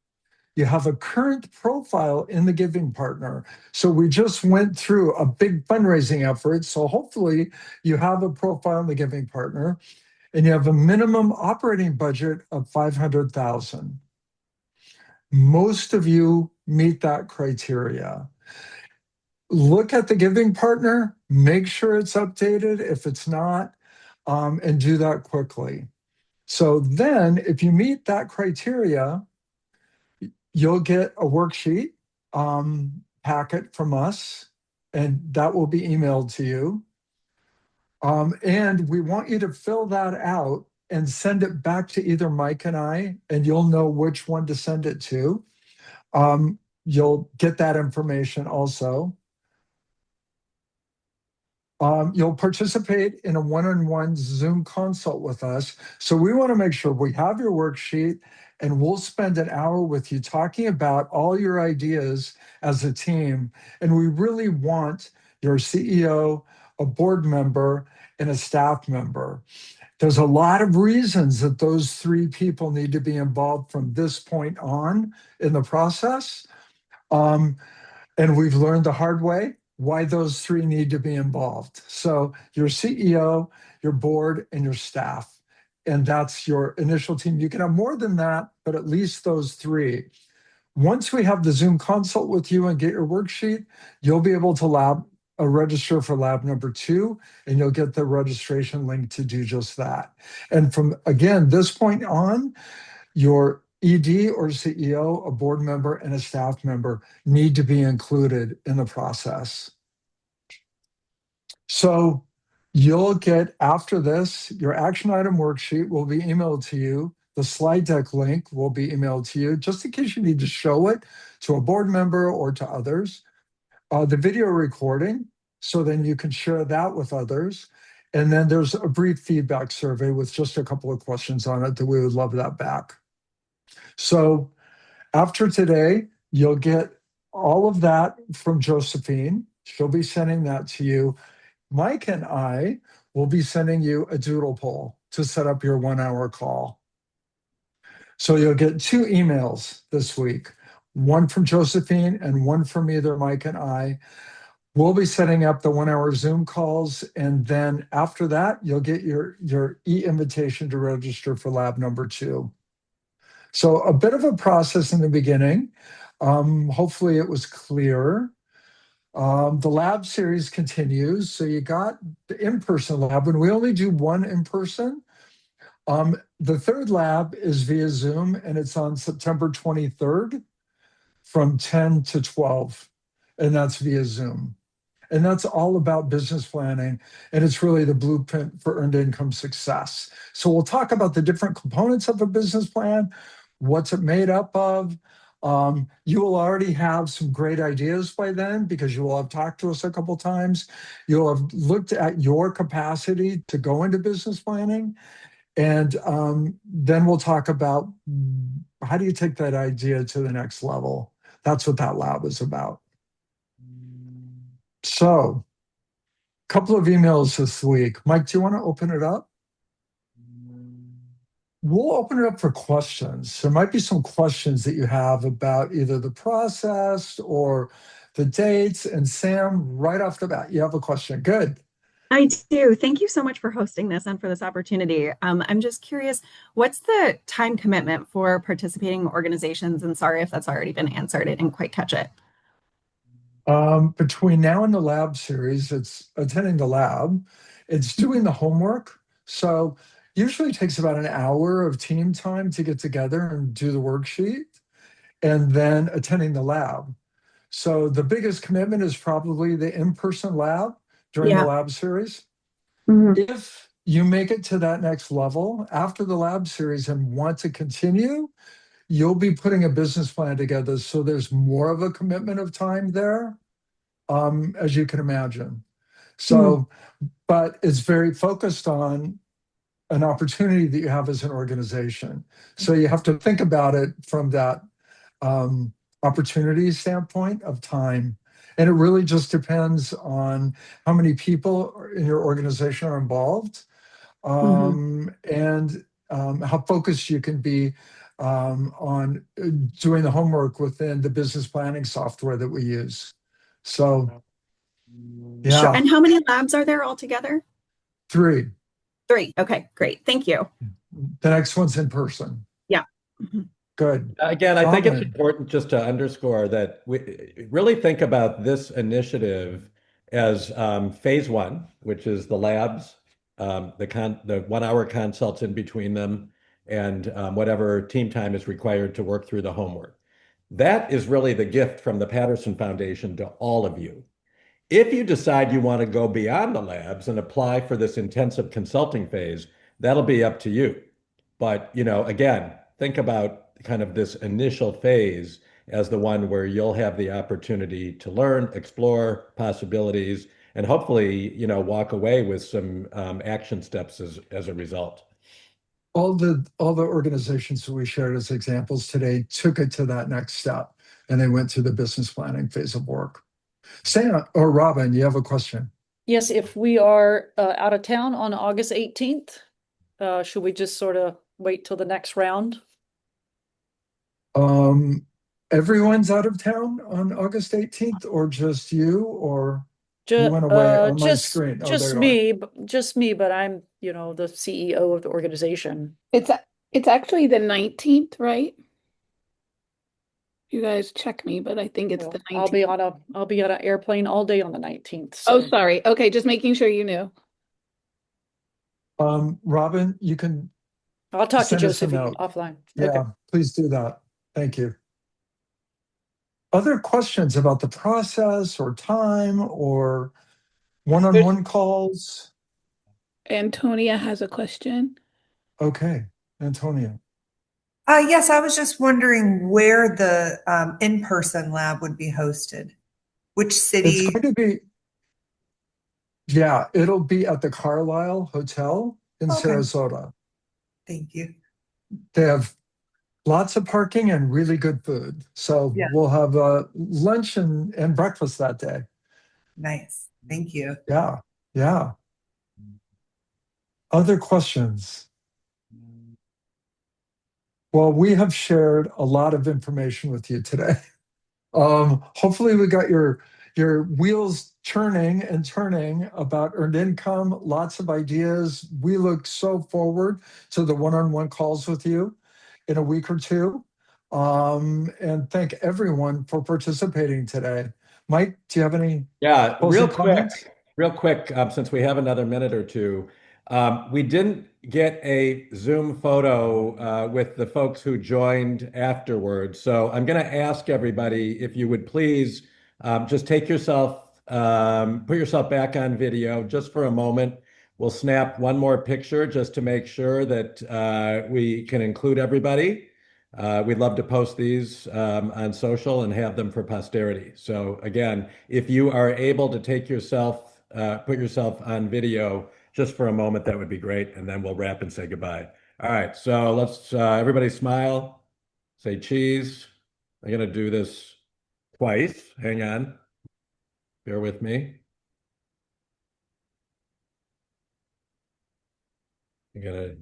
You have a current profile in the giving partner. So we just went through a big fundraising effort. So hopefully you have a profile in the giving partner, and you have a minimum operating budget of $500,000. Most of you meet that criteria. Look at the giving partner, make sure it's updated if it's not, and do that quickly. So then if you meet that criteria, you'll get a worksheet packet from us, and that will be emailed to you. And we want you to fill that out and send it back to either Mike and I, and you'll know which one to send it to. You'll get that information also. You'll participate in a one-on-one Zoom consult with us. So we want to make sure we have your worksheet, and we'll spend an hour with you talking about all your ideas as a team. And we really want your CEO, a board member, and a staff member. There's a lot of reasons that those 3 people need to be involved from this point on in the process. And we've learned the hard way why those 3 need to be involved. So your CEO, your board, and your staff. And that's your initial team. You can have more than that, but at least those 3. Once we have the Zoom consult with you and get your worksheet, you'll be able to register for lab number 2, and you'll get the registration link to do just that. And from, again, this point on, your ED or CEO, a board member, and a staff member need to be included in the process. So you'll get, after this, your action item worksheet will be emailed to you. The slide deck link will be emailed to you, just in case you need to show it to a board member or to others. The video recording, so then you can share that with others. And then there's a brief feedback survey with just a couple of questions on it that we would love that back. So after today, you'll get all of that from Josephine. She'll be sending that to you. Mike and I will be sending you a doodle poll to set up your 1-hour call. So you'll get 2 emails this week, one from Josephine and one from either Mike and I. We'll be setting up the 1-hour Zoom calls. And then after that, you'll get your e-invitation to register for lab number 2. So a bit of a process in the beginning. Hopefully it was clear. The lab series continues. So you got the in-person lab, and we only do one in-person. The third lab is via Zoom, and it's on September 23rd from 10 to 12, and that's via Zoom. And that's all about business planning, and it's really the blueprint for earned income success. So we'll talk about the different components of a business plan, what's it made up of. You will already have some great ideas by then because you will have talked to us a couple times. You'll have looked at your capacity to go into business planning. And then we'll talk about how do you take that idea to the next level. That's what that lab is about. So, a couple of emails this week. Mike, do you want to open it up? We'll open it up for questions. There might be some questions that you have about either the process or the dates. And Sam, right off the bat, you have a question. Good. I do. Thank you so much for hosting this and for this opportunity. I'm just curious, what's the time commitment for participating organizations? And sorry if that's already been answered. I didn't quite catch it. Between now and the lab series, it's attending the lab. It's doing the homework. So usually it takes about an hour of team time to get together and do the worksheet, and then attending the lab. So the biggest commitment is probably the in-person lab during the lab series. If you make it to that next level after the lab series and want to continue, you'll be putting a business plan together. So there's more of a commitment of time there, as you can imagine. So, but it's very focused on an opportunity that you have as an organization. So you have to think about it from that opportunity standpoint of time. And it really just depends on how many people in your organization are involved, and how focused you can be on doing the homework within the business planning software that we use. So, yeah. Sure. And how many labs are there altogether? 3. 3. Okay, great. Thank you. The next one's in person. Yeah. Good. Again, I think it's important just to underscore that we really think about this initiative as phase 1, which is the labs, the 1-hour consults in between them, and whatever team time is required to work through the homework. That is really the gift from the Patterson Foundation to all of you. If you decide you want to go beyond the labs and apply for this intensive consulting phase, that'll be up to you. But, again, think about kind of this initial phase as the one where you'll have the opportunity to learn, explore possibilities, and hopefully, walk away with some action steps as a result. All the organizations that we shared as examples today took it to that next step, and they went through the business planning phase of work. Sam or Robin, you have a question? Yes, if we are out of town on August 18th, should we just sort of wait till the next round? Everyone's out of town on August 18th, or just you, or you went away on my screen? Just me, but I'm, the CEO of the organization. It's actually the 19th, right? You guys check me, but I think it's the 19th. I'll be on an airplane all day on the 19th. Oh, So sorry. Okay, just making sure you knew. Robin, you can I'll talk to send us a Josephine note. offline. Yeah, Okay. please do that. Thank you. Other questions about the process or time or one-on-one calls? Antonia has a question. Okay, Antonia. Yes, I was just wondering where the in-person lab would be hosted. Which It's city? going to be, yeah, it'll be at the Carlisle Hotel in Okay. Sarasota. Thank you. They have lots of parking and really good food. So Yeah. we'll have lunch and breakfast that day. Nice. Thank you. Yeah, yeah. Other questions? Well, we have shared a lot of information with you today. Hopefully we got your wheels churning and turning about earned income, lots of ideas. We look so forward to the one-on-one calls with you in a week or two. And thank everyone for participating today. Mike, do you have any Yeah, closing comments? real quick, since we have another minute or two, we didn't get a Zoom photo with the folks who joined afterwards. So I'm going to ask everybody if you would please just take yourself, put yourself back on video just for a moment. We'll snap one more picture just to make sure that we can include everybody. We'd love to post these on social and have them for posterity. So again, if you are able to take yourself, put yourself on video just for a moment, that would be great. And then we'll wrap and say goodbye. All right, so let's everybody smile, say cheese. I'm gonna do this twice. Hang on, bear with me. I'm gonna,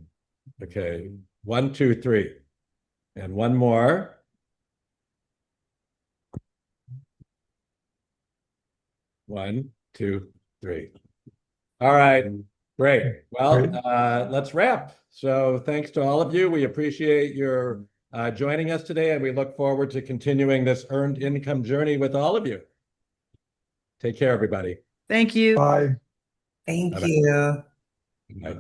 okay, 1, 2, 3. And one more. One, two, three. All right, great. Well, Great. let's wrap. So thanks to all of you. We appreciate your joining us today, and we look forward to continuing this earned income journey with all of you. Take care, everybody. Thank you. Bye. Thank Bye-bye. you. Bye.